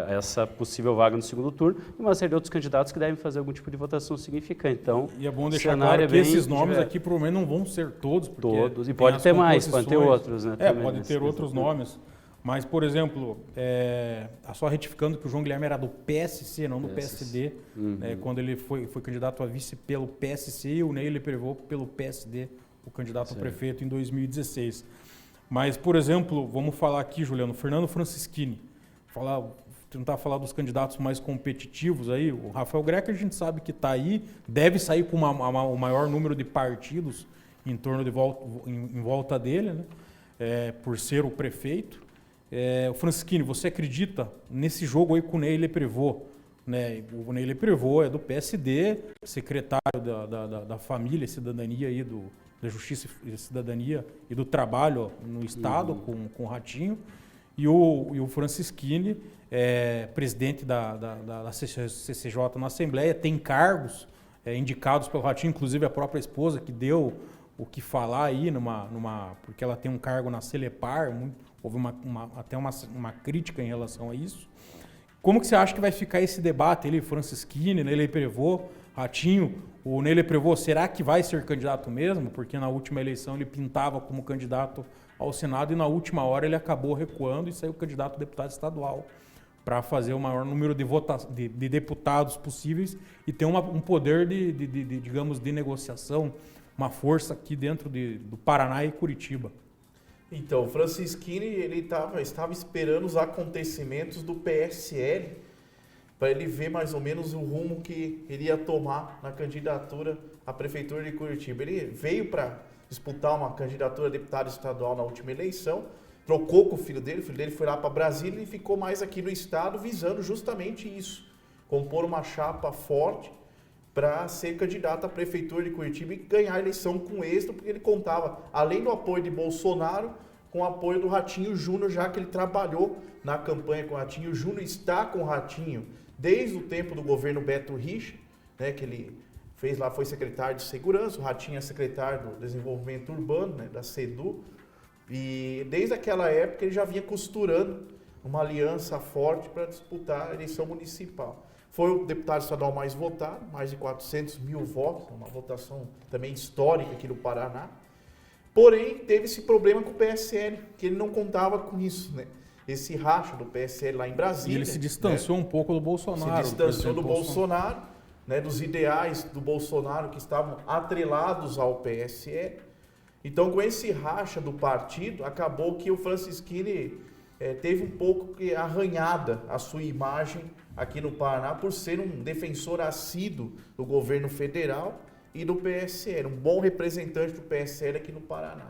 essa possível vaga no segundo turno, e uma série de outros candidatos que devem fazer algum tipo de votação significante. Então, e é bom deixar claro que esses nomes aqui, provavelmente, não vão ser todos. Todos, e pode ter mais, pode ter outros. Né, pode ter outros nomes. Mas, por exemplo, só retificando que o João Guilherme era do PSC, não do PSD, né, quando ele foi candidato a vice pelo PSC, e o Ney Leprevaux pelo PSD, o candidato a prefeito em 2016. Mas, por exemplo, vamos falar aqui, Juliano, Fernando Francischini, tentar falar dos candidatos mais competitivos aí. O Rafael Greca, a gente sabe que está aí, deve sair com o maior número de partidos em volta dele, né, por ser o prefeito. O Francischini, você acredita nesse jogo aí com o Ney Leprevaux? Né? O Ney Leprevaux é do PSD, secretário da Família e Cidadania aí da Justiça e Cidadania e do Trabalho no Estado, com o Ratinho. E o Francischini é presidente da CCJ na Assembleia, tem cargos indicados pelo Ratinho, inclusive a própria esposa que deu o que falar aí, porque ela tem um cargo na Celepar, houve até uma crítica em relação a isso. Como que você acha que vai ficar esse debate? Ele, Francischini, Ney Leprevaux, Ratinho, o Ney Leprevaux, será que vai ser candidato mesmo? Porque na última eleição ele pintava como candidato ao Senado e na última hora ele acabou recuando e saiu candidato a deputado estadual para fazer o maior número de deputados possíveis e ter um poder digamos, de negociação, uma força aqui dentro do Paraná e Curitiba. Então, o Francischini ele estava esperando os acontecimentos do PSL para ele ver mais ou menos o rumo que ele ia tomar na candidatura à Prefeitura de Curitiba. Ele veio para disputar uma candidatura a deputado estadual na última eleição, trocou com o filho dele foi lá para Brasília e ficou mais aqui no estado visando justamente isso, compor uma chapa forte para ser candidato à Prefeitura de Curitiba e ganhar a eleição com êxito, porque ele contava, além do apoio de Bolsonaro, com o apoio do Ratinho Júnior, já que ele trabalhou na campanha com o Ratinho Júnior, está com o Ratinho desde o tempo do governo Beto Richa, né, que ele fez lá, foi secretário de Segurança, o Ratinho é secretário do Desenvolvimento Urbano, né, da SEDU, e desde aquela época ele já vinha costurando uma aliança forte para disputar a eleição municipal. Foi o deputado estadual mais votado, mais de 400 mil votos, uma votação também histórica aqui no Paraná. Porém, teve esse problema com o PSL, que ele não contava com isso, né? Esse racha do PSL lá em Brasília. E ele se distanciou, né, um pouco do Bolsonaro. Se distanciou do Bolsonaro, né, dos ideais do Bolsonaro que estavam atrelados ao PSL. Então, com esse racha do partido, acabou que o Francischini teve um pouco arranhada a sua imagem aqui no Paraná por ser um defensor assíduo do governo federal e do PSL, um bom representante do PSL aqui no Paraná.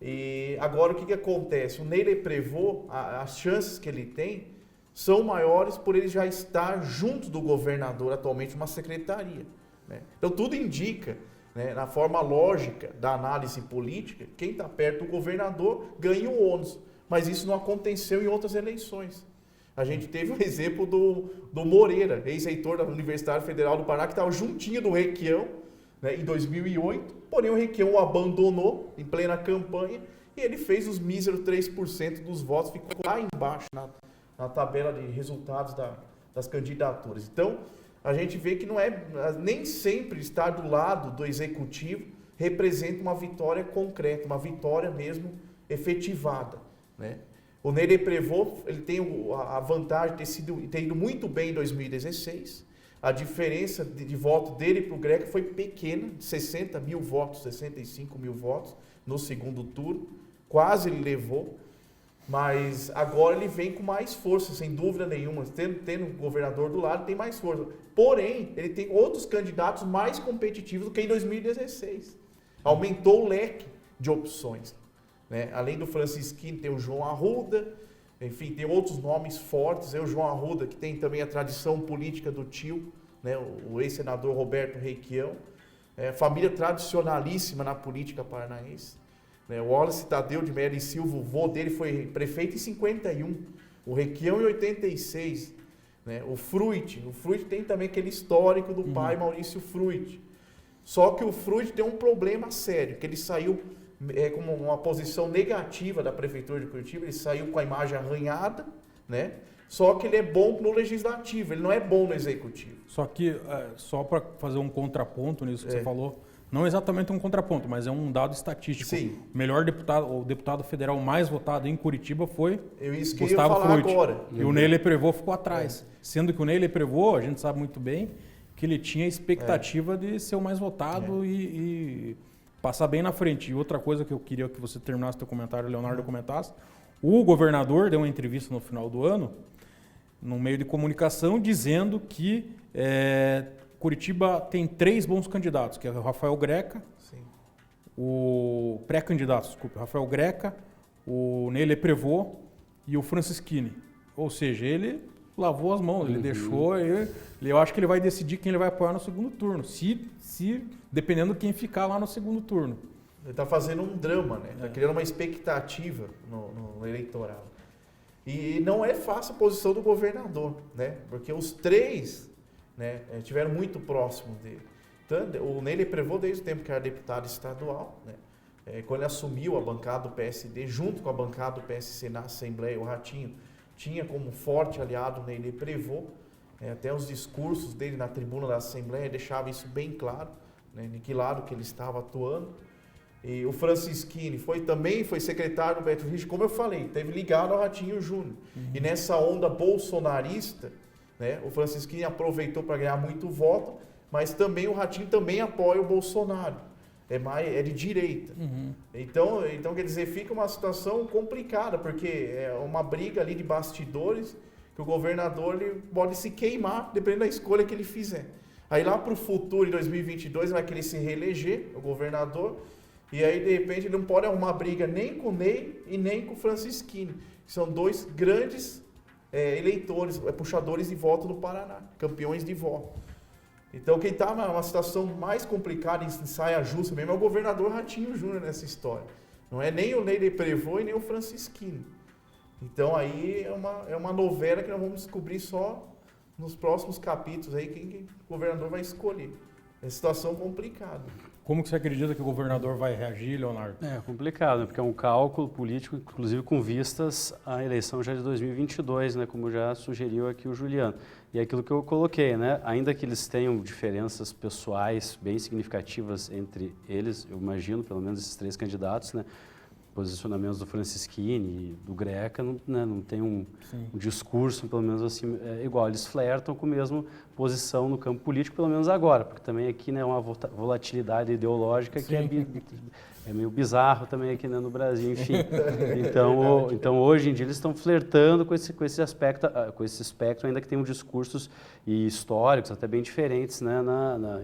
E agora o que acontece? O Ney Leprevaux, as chances que ele tem são maiores por ele já estar junto do governador atualmente numa secretaria, né? Então tudo indica, né, na forma lógica da análise política, quem está perto do governador ganha o ônus. Mas isso não aconteceu em outras eleições. A gente teve o exemplo do Moreira, ex-reitor da Universidade Federal do Paraná, que estava juntinho do Requião, né, em 2008, porém o Requião o abandonou em plena campanha e ele fez os míseros 3% dos votos, ficou lá embaixo na tabela de resultados das candidaturas. Então, a gente vê que nem sempre estar do lado do executivo representa uma vitória concreta, uma vitória mesmo efetivada, né? O Ney Prevost, ele tem a vantagem de ter ido muito bem em 2016. A diferença de voto dele para o Greca foi pequena, de 60 mil votos, 65 mil votos no segundo turno. Quase ele levou, mas agora ele vem com mais força, sem dúvida nenhuma. Tendo o governador do lado, tem mais força. Porém, ele tem outros candidatos mais competitivos do que em 2016. Aumentou o leque de opções, né? Além do Francisquini, tem o João Arruda, enfim, tem outros nomes fortes. O João Arruda, que tem também a tradição política do tio, né? O ex-senador Roberto Requião, família tradicionalíssima na política paranaense. O Wallace Tadeu de Mello e Silva, o vô dele foi prefeito em 51, o Requião em 86. Né? O Fruit tem também aquele histórico do pai Maurício Fruit. Só que o Fruit tem um problema sério, que ele saiu com uma posição negativa da Prefeitura de Curitiba, ele saiu com a imagem arranhada, né? Só que ele é bom no legislativo, ele não é bom no executivo. Só que, só para fazer um contraponto nisso que você falou, não exatamente um contraponto, mas é um dado estatístico. Sim. O deputado federal mais votado em Curitiba foi Isso que Gustavo eu ia falar Fruit. agora. E o Ney Prevost ficou atrás. Sendo que o Ney Prevost, a gente sabe muito bem, que ele tinha a expectativa de ser o mais votado e passar bem na frente. E outra coisa que eu queria que você terminasse seu comentário, Leonardo, comentasse, o governador deu uma entrevista no final do ano, no meio de comunicação, dizendo que Curitiba tem 3 bons candidatos, que é o Rafael Greca, o pré-candidato, desculpe, Rafael Greca, o Ney Prevost e o Francisquini. Ou seja, ele lavou as mãos, ele deixou, eu acho que ele vai decidir quem ele vai apoiar no segundo turno, dependendo de quem ficar lá no segundo turno. Ele está fazendo um drama, né? Está criando uma expectativa no eleitoral. E não é fácil a posição do governador, né? Porque os 3, né, estiveram muito próximos dele. Então, o Ney Prevost, desde o tempo que era deputado estadual, né, quando ele assumiu a bancada do PSD, junto com a bancada do PSC na Assembleia, o Ratinho tinha como forte aliado o Ney Prevost, até os discursos dele na tribuna da Assembleia deixavam isso bem claro, né, de que lado que ele estava atuando. E o Francisquini também foi secretário do Beto Richa, como eu falei, esteve ligado ao Ratinho Júnior. E nessa onda bolsonarista, né, o Francisquini aproveitou para ganhar muito voto, mas também o Ratinho também apoia o Bolsonaro. É de direita. Então, quer dizer, fica uma situação complicada, porque é uma briga ali de bastidores que o governador ele pode se queimar, dependendo da escolha que ele fizer. Aí lá para o futuro, em 2022, vai querer se reeleger, o governador, e aí, de repente, ele não pode arrumar briga nem com o Ney e nem com o Francisquini, que são 2 grandes eleitores, puxadores de voto do Paraná, campeões de voto. Então, quem está numa situação mais complicada, em saia justa mesmo, é o governador Ratinho Júnior nessa história. Não é nem o Ney Prevost e nem o Francisquini. Então, aí é uma novela que nós vamos descobrir só nos próximos capítulos, aí quem o governador vai escolher. É situação complicada. Como que você acredita que o governador vai reagir, Leonardo? É complicado, né? Porque é um cálculo político, inclusive com vistas à eleição já de 2022, né? Como já sugeriu aqui o Juliano. E é aquilo que eu coloquei, né? Ainda que eles tenham diferenças pessoais bem significativas entre eles, eu imagino, pelo menos esses 3 candidatos, né? Posicionamentos do Francisquini e do Greca, não tem um discurso, pelo menos assim, igual. Eles flertam com a mesma posição no campo político, pelo menos agora, porque também aqui, né, uma volatilidade ideológica que é meio bizarro também aqui, né, no Brasil, enfim. Então, hoje em dia eles estão flertando com esse aspecto, com esse espectro, ainda que tenham discursos históricos até bem diferentes, né,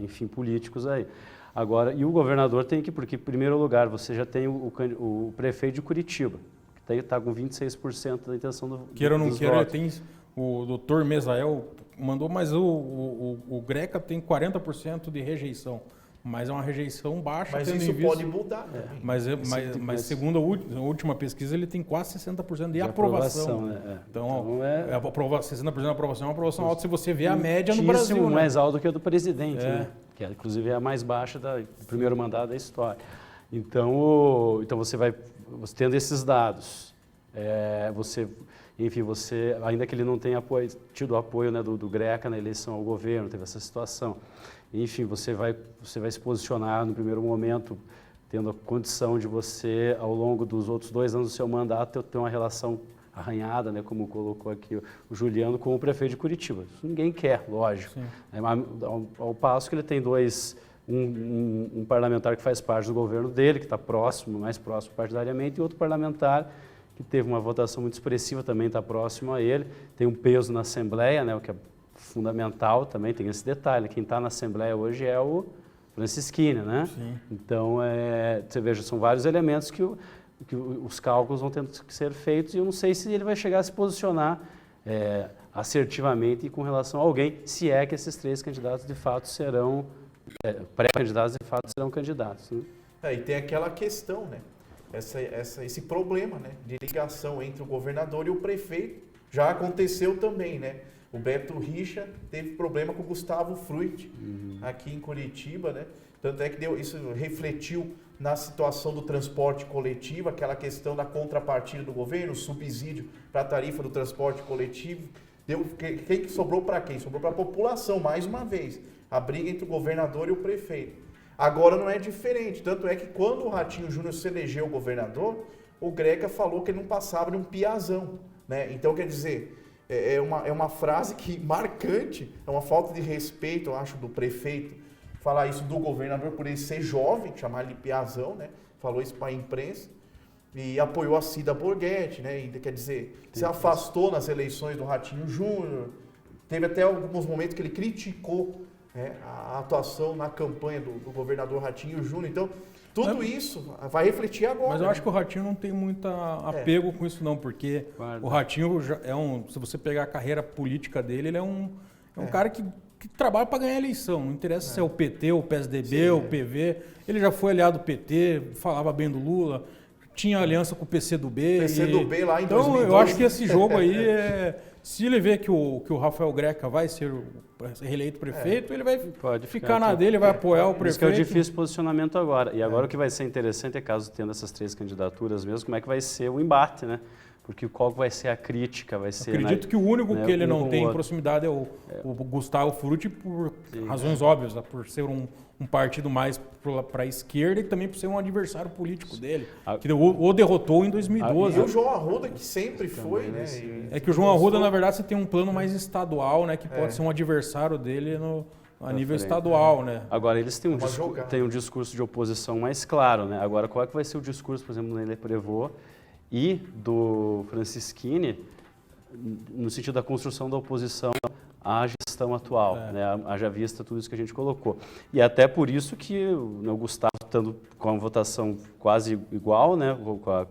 enfim, políticos aí. Agora, e o governador tem que, porque em primeiro lugar você já tem o prefeito de Curitiba, que está com 26% da intenção dos queira ou não votos. queira, tem o doutor Mesael mandou, mas o Greca tem 40% de rejeição. mas é uma rejeição baixa. Mas tendo isso em vista- pode mudar também. Mas segundo a última pesquisa, ele tem quase 60% de aprovação. Né? Então, 60% de aprovação é uma aprovação alta se você vê a média no Brasil. Muitíssimo né? mais alto do que a do presidente, né? Que inclusive é a mais baixa do primeiro mandato da história. Então você tendo esses dados, você, ainda que ele não tenha tido apoio, né, do Greca na eleição ao governo, teve essa situação, enfim, você vai se posicionar no primeiro momento, tendo a condição de você, ao longo dos outros 2 anos do seu mandato, ter uma relação arranhada, né, como colocou aqui o Juliano, com o prefeito de Curitiba. Isso ninguém quer, lógico. Ao passo que ele tem um parlamentar que faz parte do governo dele, que está mais próximo partidariamente, e outro parlamentar que teve uma votação muito expressiva, também está próximo a ele, tem um peso na Assembleia, né, o que é fundamental também, tem esse detalhe, quem está na Assembleia hoje é o Francisquini, né? Sim. Então, você veja, são vários elementos que os cálculos vão ter que ser feitos, e eu não sei se ele vai chegar a se posicionar assertivamente e com relação a alguém, se é que esses 3 candidatos de fato serão, pré-candidatos de fato serão candidatos. Né? E tem aquela questão, né? Esse problema, né, de ligação entre o governador e o prefeito já aconteceu também, né? O Beto Richa teve problema com o Gustavo Fruit aqui em Curitiba, né? Tanto é que isso refletiu na situação do transporte coletivo, aquela questão da contrapartida do governo, o subsídio para a tarifa do transporte coletivo. Quem que sobrou para quem? Sobrou para a população, mais uma vez. A briga entre o governador e o prefeito. Agora não é diferente, tanto é que quando o Ratinho Júnior se elegeu governador, o Greca falou que ele não passava de um piazão, né? Então, quer dizer, é uma frase que marcante, é uma falta de respeito, eu acho, do prefeito, falar isso do governador por ele ser jovem, chamar ele de piazão, né? Falou isso para a imprensa e apoiou a Cida Borghetti, né? E, quer dizer, se afastou nas eleições do Ratinho Júnior, teve até alguns momentos que ele criticou a atuação na campanha do governador Ratinho Júnior. Então, tudo isso vai refletir agora. Mas eu acho que o Ratinho não tem muito apego com isso não, porque o Ratinho se você pegar a carreira política dele, ele é um cara que trabalha para ganhar a eleição. Não interessa se é o PT, o PSDB, o PV. Ele já foi aliado do PT, falava bem do Lula, tinha aliança com o PCdoB. PCdoB lá em 2012. Então, eu acho que esse jogo aí se ele vê que o Rafael Greca vai ser reeleito prefeito, ele vai ficar na dele, vai apoiar o prefeito. Isso que é o difícil posicionamento agora. E agora o que vai ser interessante é, caso tendo essas 3 candidaturas mesmo, como é que vai ser o embate, né? Porque qual vai ser a crítica, vai ser... Acredito que o único que ele não tem em proximidade é o Gustavo Frutti, por razões óbvias, por ser um partido mais para a esquerda e também por ser um adversário político dele, que o derrotou em 2012. E o João Arruda, que sempre foi, né? É que o João Arruda, na verdade, você tem um plano mais estadual, né? Que pode ser um adversário dele a nível estadual, né? Agora, eles têm um discurso de oposição mais claro, né? Agora, qual é que vai ser o discurso, por exemplo, do Nélé Prévost e do Francisquini, no sentido da construção da oposição à gestão atual, né? Haja vista tudo isso que a gente colocou. E até por isso que o Gustavo, estando com a votação quase igual, né?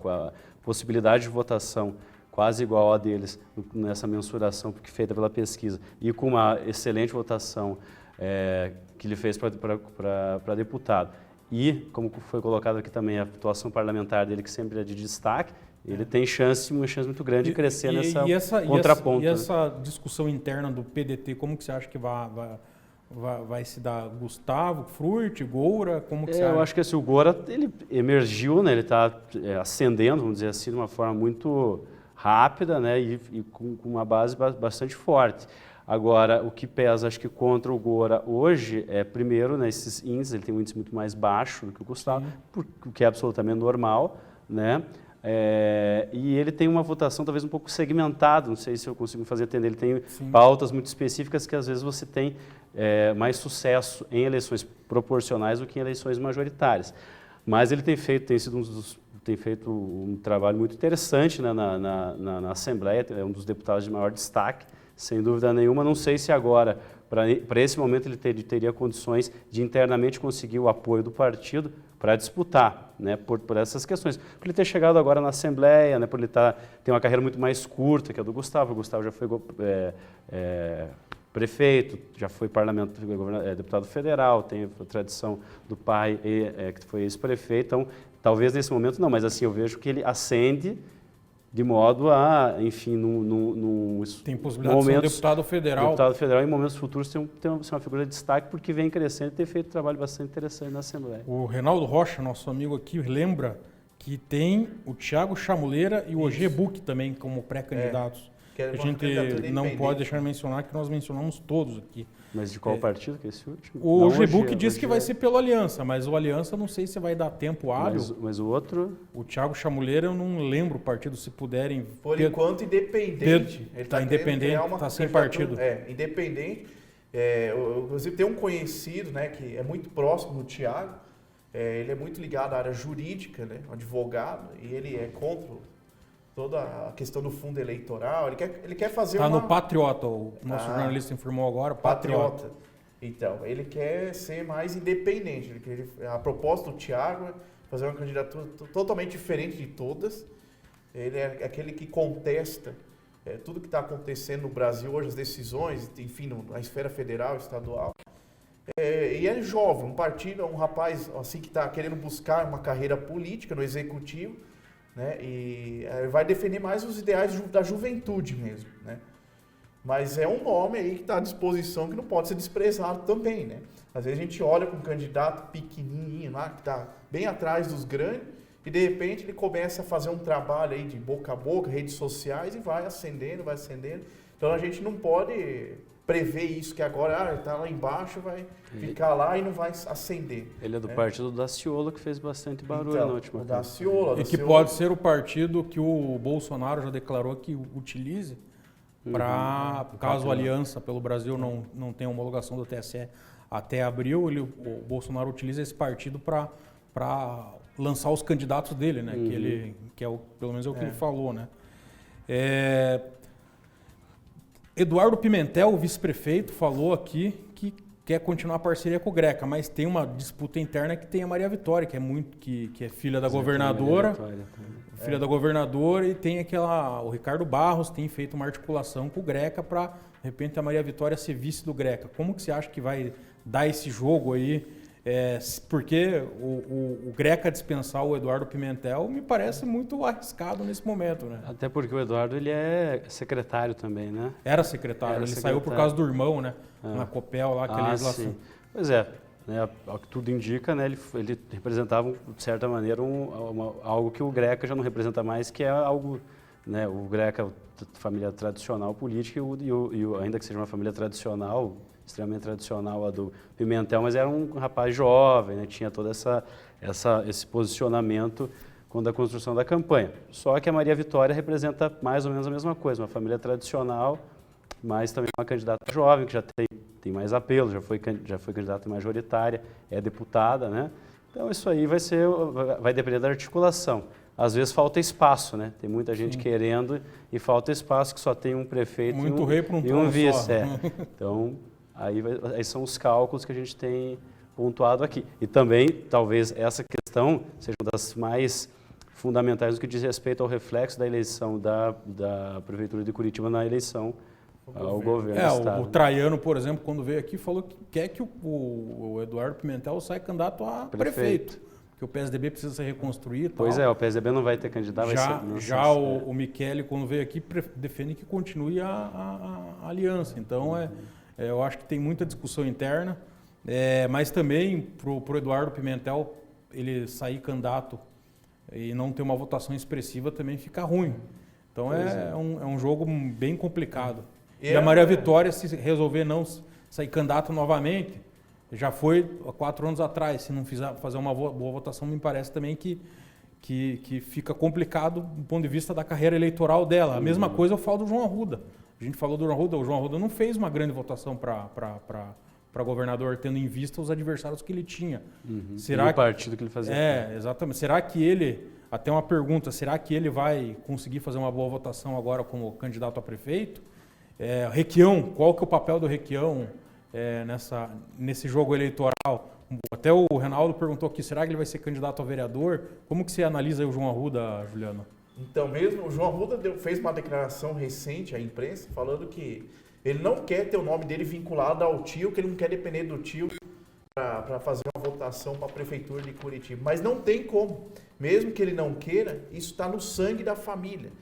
com a possibilidade de votação quase igual a deles nessa mensuração feita pela pesquisa, e com uma excelente votação que ele fez para deputado, e, como foi colocado aqui também, a atuação parlamentar dele, que sempre é de destaque, ele tem uma chance muito grande de crescer nessa contraponto. E essa discussão interna do PDT, como que você acha que vai se dar? Gustavo, Frutti, Goura, como que você acha? Eu acho que assim, o Goura, ele emergiu, né, ele está ascendendo, vamos dizer assim, de uma forma muito rápida, né, e com uma base bastante forte. Agora, o que pesa, acho que contra o Goura hoje é, primeiro, né, esses índices, ele tem um índice muito mais baixo do que o Gustavo, o que é absolutamente normal, né? E ele tem uma votação talvez um pouco segmentada, não sei se eu consigo fazer entender, ele tem pautas muito específicas que às vezes você tem mais sucesso em eleições proporcionais do que em eleições majoritárias. Mas ele tem feito um trabalho muito interessante, né, na Assembleia, é um dos deputados de maior destaque, sem dúvida nenhuma. Não sei se agora, para esse momento, ele teria condições de internamente conseguir o apoio do partido para disputar, né, por essas questões. Por ele ter chegado agora na Assembleia, né, por ele ter uma carreira muito mais curta que a do Gustavo. O Gustavo já foi prefeito, já foi deputado federal, tem a tradição do pai, que foi ex-prefeito, então talvez nesse momento não, mas assim eu vejo que ele ascende de modo a, enfim, tem possibilidade de ser um deputado federal. Em momentos futuros ser uma figura de destaque, porque vem crescendo e tem feito um trabalho bastante interessante na Assembleia. O Reinaldo Rocha, nosso amigo aqui, lembra que tem o Thiago Chamuleira e o Ogê Buch também como pré-candidatos. A gente não pode deixar de mencionar que nós mencionamos todos aqui. Mas de qual partido que é esse último? O Ogê Buch disse que vai ser pelo Aliança, mas o Aliança não sei se vai dar tempo hábil. Mas o outro? O Thiago Chamuleira, eu não lembro o partido, se puderem... Por enquanto, independente. Ele está independente, está sem partido. Independente. Inclusive, tem um conhecido, né, que é muito próximo do Thiago. Ele é muito ligado à área jurídica, né, um advogado, e ele é contra toda a questão do fundo eleitoral. Ele quer fazer Está no Patriota, o nosso jornalista informou agora. Patriota. Então, ele quer ser mais independente. A proposta do Thiago é fazer uma candidatura totalmente diferente de todas. Ele é aquele que contesta tudo que está acontecendo no Brasil hoje, as decisões, enfim, na esfera federal, estadual. E é jovem, um rapaz assim, que está querendo buscar uma carreira política no executivo, né? E vai defender mais os ideais da juventude mesmo, né? Mas é um nome aí que está à disposição, que não pode ser desprezado também, né? Às vezes a gente olha para um candidato pequenininho lá, que está bem atrás dos grandes, e de repente ele começa a fazer um trabalho aí de boca a boca, redes sociais, e vai acendendo. Então a gente não pode prever isso, que agora está lá embaixo, vai ficar lá e não vai acender. Ele é do partido Daciolo, que fez bastante barulho na última vez. Daciolo. E que pode ser o partido que o Bolsonaro já declarou que utilize para, caso a Aliança pelo Brasil não tenha homologação do TSE até abril, o Bolsonaro utiliza esse partido para lançar os candidatos dele, né? Que é pelo menos é o que ele falou, né? Eduardo Pimentel, o vice-prefeito, falou aqui que quer continuar a parceria com o Greca, mas tem uma disputa interna que tem a Maria Vitória, que é filha da governadora. Filha da governadora, e tem o Ricardo Barros tem feito uma articulação com o Greca para, de repente, a Maria Vitória ser vice do Greca. Como que você acha que vai dar esse jogo aí? Porque o Greca dispensar o Eduardo Pimentel me parece muito arriscado nesse momento, né? Até porque o Eduardo ele é secretário também, né? Era secretário, saiu por causa do irmão, né? Na Copel lá, que legislação. Sim. Pois é, né, ao que tudo indica, né, ele representava, de certa maneira, algo que o Greca já não representa mais, que é algo, né, o Greca, família tradicional política, ainda que seja uma família tradicional, extremamente tradicional a do Pimentel, mas era um rapaz jovem, né, tinha todo esse posicionamento quando a construção da campanha. Só que a Maria Vitória representa mais ou menos a mesma coisa, uma família tradicional, mas também uma candidata jovem, que já tem mais apelo, já foi candidata majoritária, é deputada, né? Então isso aí vai depender da articulação. Às vezes falta espaço, né? Tem muita gente querendo e falta espaço, que só tem um prefeito e um vice. Então, aí são os cálculos que a gente tem pontuado aqui. E também, talvez, essa questão seja uma das mais fundamentais no que diz respeito ao reflexo da eleição da Prefeitura de Curitiba na eleição ao governo do Estado. O Traiano, por exemplo, quando veio aqui, falou que quer que o Eduardo Pimentel saia candidato a prefeito. Porque o PSDB precisa ser reconstruído. Pois o PSDB não vai ter candidato. O Michele, quando veio aqui, defende que continue a aliança. Então, eu acho que tem muita discussão interna, mas também para o Eduardo Pimentel, ele sair candidato e não ter uma votação expressiva também fica ruim. Então, é um jogo bem complicado. E a Maria Vitória, se resolver não sair candidato novamente, já foi há 4 anos atrás. Se não fazer uma boa votação, me parece também que fica complicado do ponto de vista da carreira eleitoral dela. A mesma coisa eu falo do João Arruda. A gente falou do João Arruda, o João Arruda não fez uma grande votação para governador, tendo em vista os adversários que ele tinha. Será o partido que ele fazia. Exatamente. Será que ele, até uma pergunta, será que ele vai conseguir fazer uma boa votação agora como candidato a prefeito? Requião, qual que é o papel do Requião nesse jogo eleitoral? Até o Reinaldo perguntou aqui, será que ele vai ser candidato a vereador? Como que você analisa aí o João Arruda, Juliano? Então mesmo, o João Arruda fez uma declaração recente à imprensa falando que Ele não quer ter o nome dele vinculado ao tio, que ele não quer depender do tio para fazer uma votação para a Prefeitura de Curitiba. Mas não tem como. Mesmo que ele não queira, isso está no sangue da família.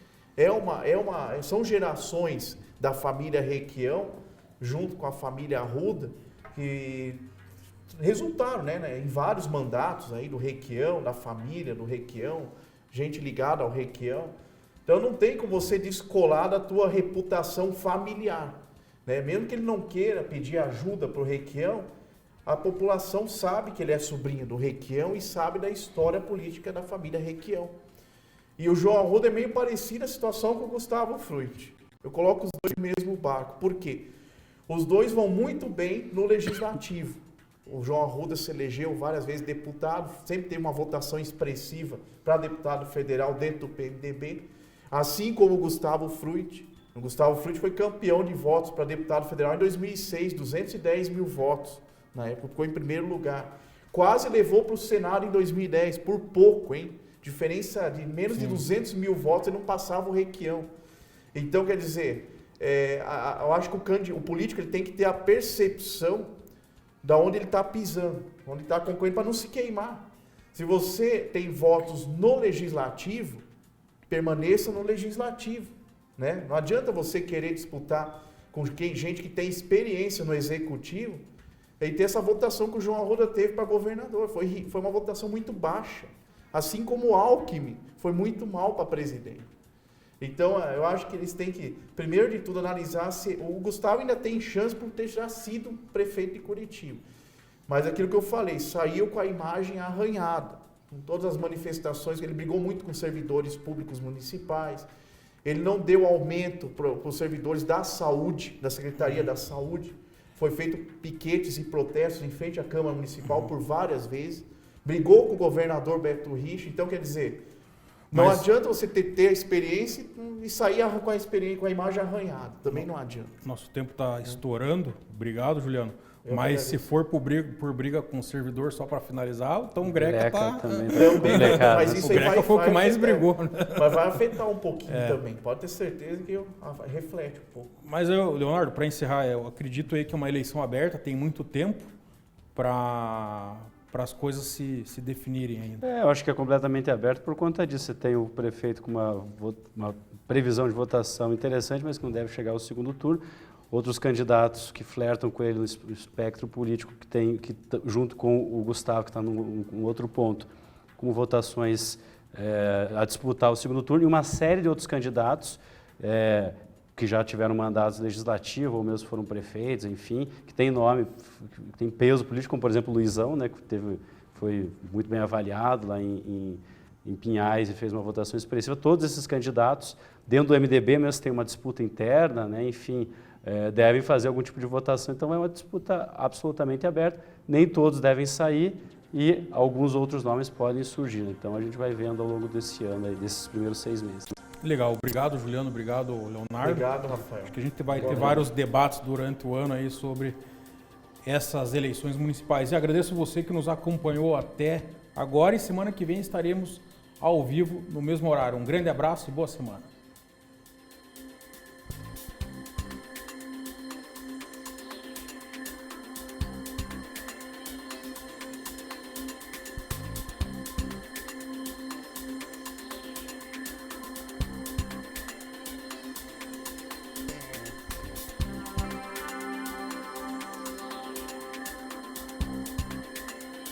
São gerações da família Requião, junto com a família Arruda, que resultaram, né, em vários mandatos aí do Requião, da família do Requião, gente ligada ao Requião. Então não tem como você descolar da tua reputação familiar, né? Mesmo que ele não queira pedir ajuda para o Requião, a população sabe que ele é sobrinho do Requião e sabe da história política da família Requião. E o João Arruda é meio parecido a situação com o Gustavo Frutti. Eu coloco os dois no mesmo barco. Por quê? Os dois vão muito bem no legislativo. O João Arruda se elegeu várias vezes deputado, sempre tem uma votação expressiva para deputado federal dentro do PMDB, assim como o Gustavo Frutti. O Gustavo Frutti foi campeão de votos para deputado federal em 2006, 210 mil votos. Na época ficou em primeiro lugar. Quase levou para o Senado em 2010, por pouco, hein? Diferença de menos de 200 mil votos, ele não passava o Requião. Então, quer dizer, eu acho que o político ele tem que ter a percepção da onde ele está pisando, onde está concorrendo, para não se queimar. Se você tem votos no legislativo, permaneça no legislativo, né? Não adianta você querer disputar com gente que tem experiência no executivo e ter essa votação que o João Arruda teve para governador. Foi uma votação muito baixa. Assim como o Alckmin foi muito mal para presidente. Então, eu acho que eles têm que, primeiro de tudo, analisar se o Gustavo ainda tem chance por ter já sido prefeito de Curitiba. Mas aquilo que eu falei, saiu com a imagem arranhada, com todas as manifestações, ele brigou muito com servidores públicos municipais, ele não deu aumento para os servidores da saúde, da Secretaria da Saúde, foi feito piquetes e protestos em frente à Câmara Municipal por várias vezes, brigou com o governador Beto Richa, então quer dizer... Não adianta você ter a experiência e sair com a imagem arranhada. Também não adianta. Nosso tempo está estourando. Obrigado, Juliano. Mas se for por briga com o servidor, só para finalizar, então o Greca está... Também mas isso o Greca foi o que mais brigou. Né? Mas vai afetar um pouquinho também. Pode ter certeza que reflete um pouco. Mas, Leonardo, para encerrar, eu acredito aí que é uma eleição aberta, tem muito tempo para as coisas se definirem ainda. Eu acho que é completamente aberto por conta disso. Você tem o prefeito com uma previsão de votação interessante, mas que não deve chegar ao segundo turno. Outros candidatos que flertam com ele no espectro político, junto com o Gustavo, que está num outro ponto, com votações a disputar o segundo turno, e uma série de outros candidatos que já tiveram mandatos legislativos, ou mesmo foram prefeitos, enfim, que tem nome, que tem peso político, como por exemplo o Luizão, né, que foi muito bem avaliado lá em Pinhais e fez uma votação expressiva. Todos esses candidatos, dentro do MDB mesmo tem uma disputa interna, né, enfim, devem fazer algum tipo de votação. Então é uma disputa absolutamente aberta, nem todos devem sair e alguns outros nomes podem surgir. Então a gente vai vendo ao longo desse ano, aí, desses primeiros 6 meses. Legal, obrigado Juliano, obrigado Leonardo. Obrigado, Rafael. Acho que a gente vai ter vários debates durante o ano aí sobre essas eleições municipais. E agradeço você que nos acompanhou até agora e semana que vem estaremos ao vivo no mesmo horário. Um grande abraço e boa semana.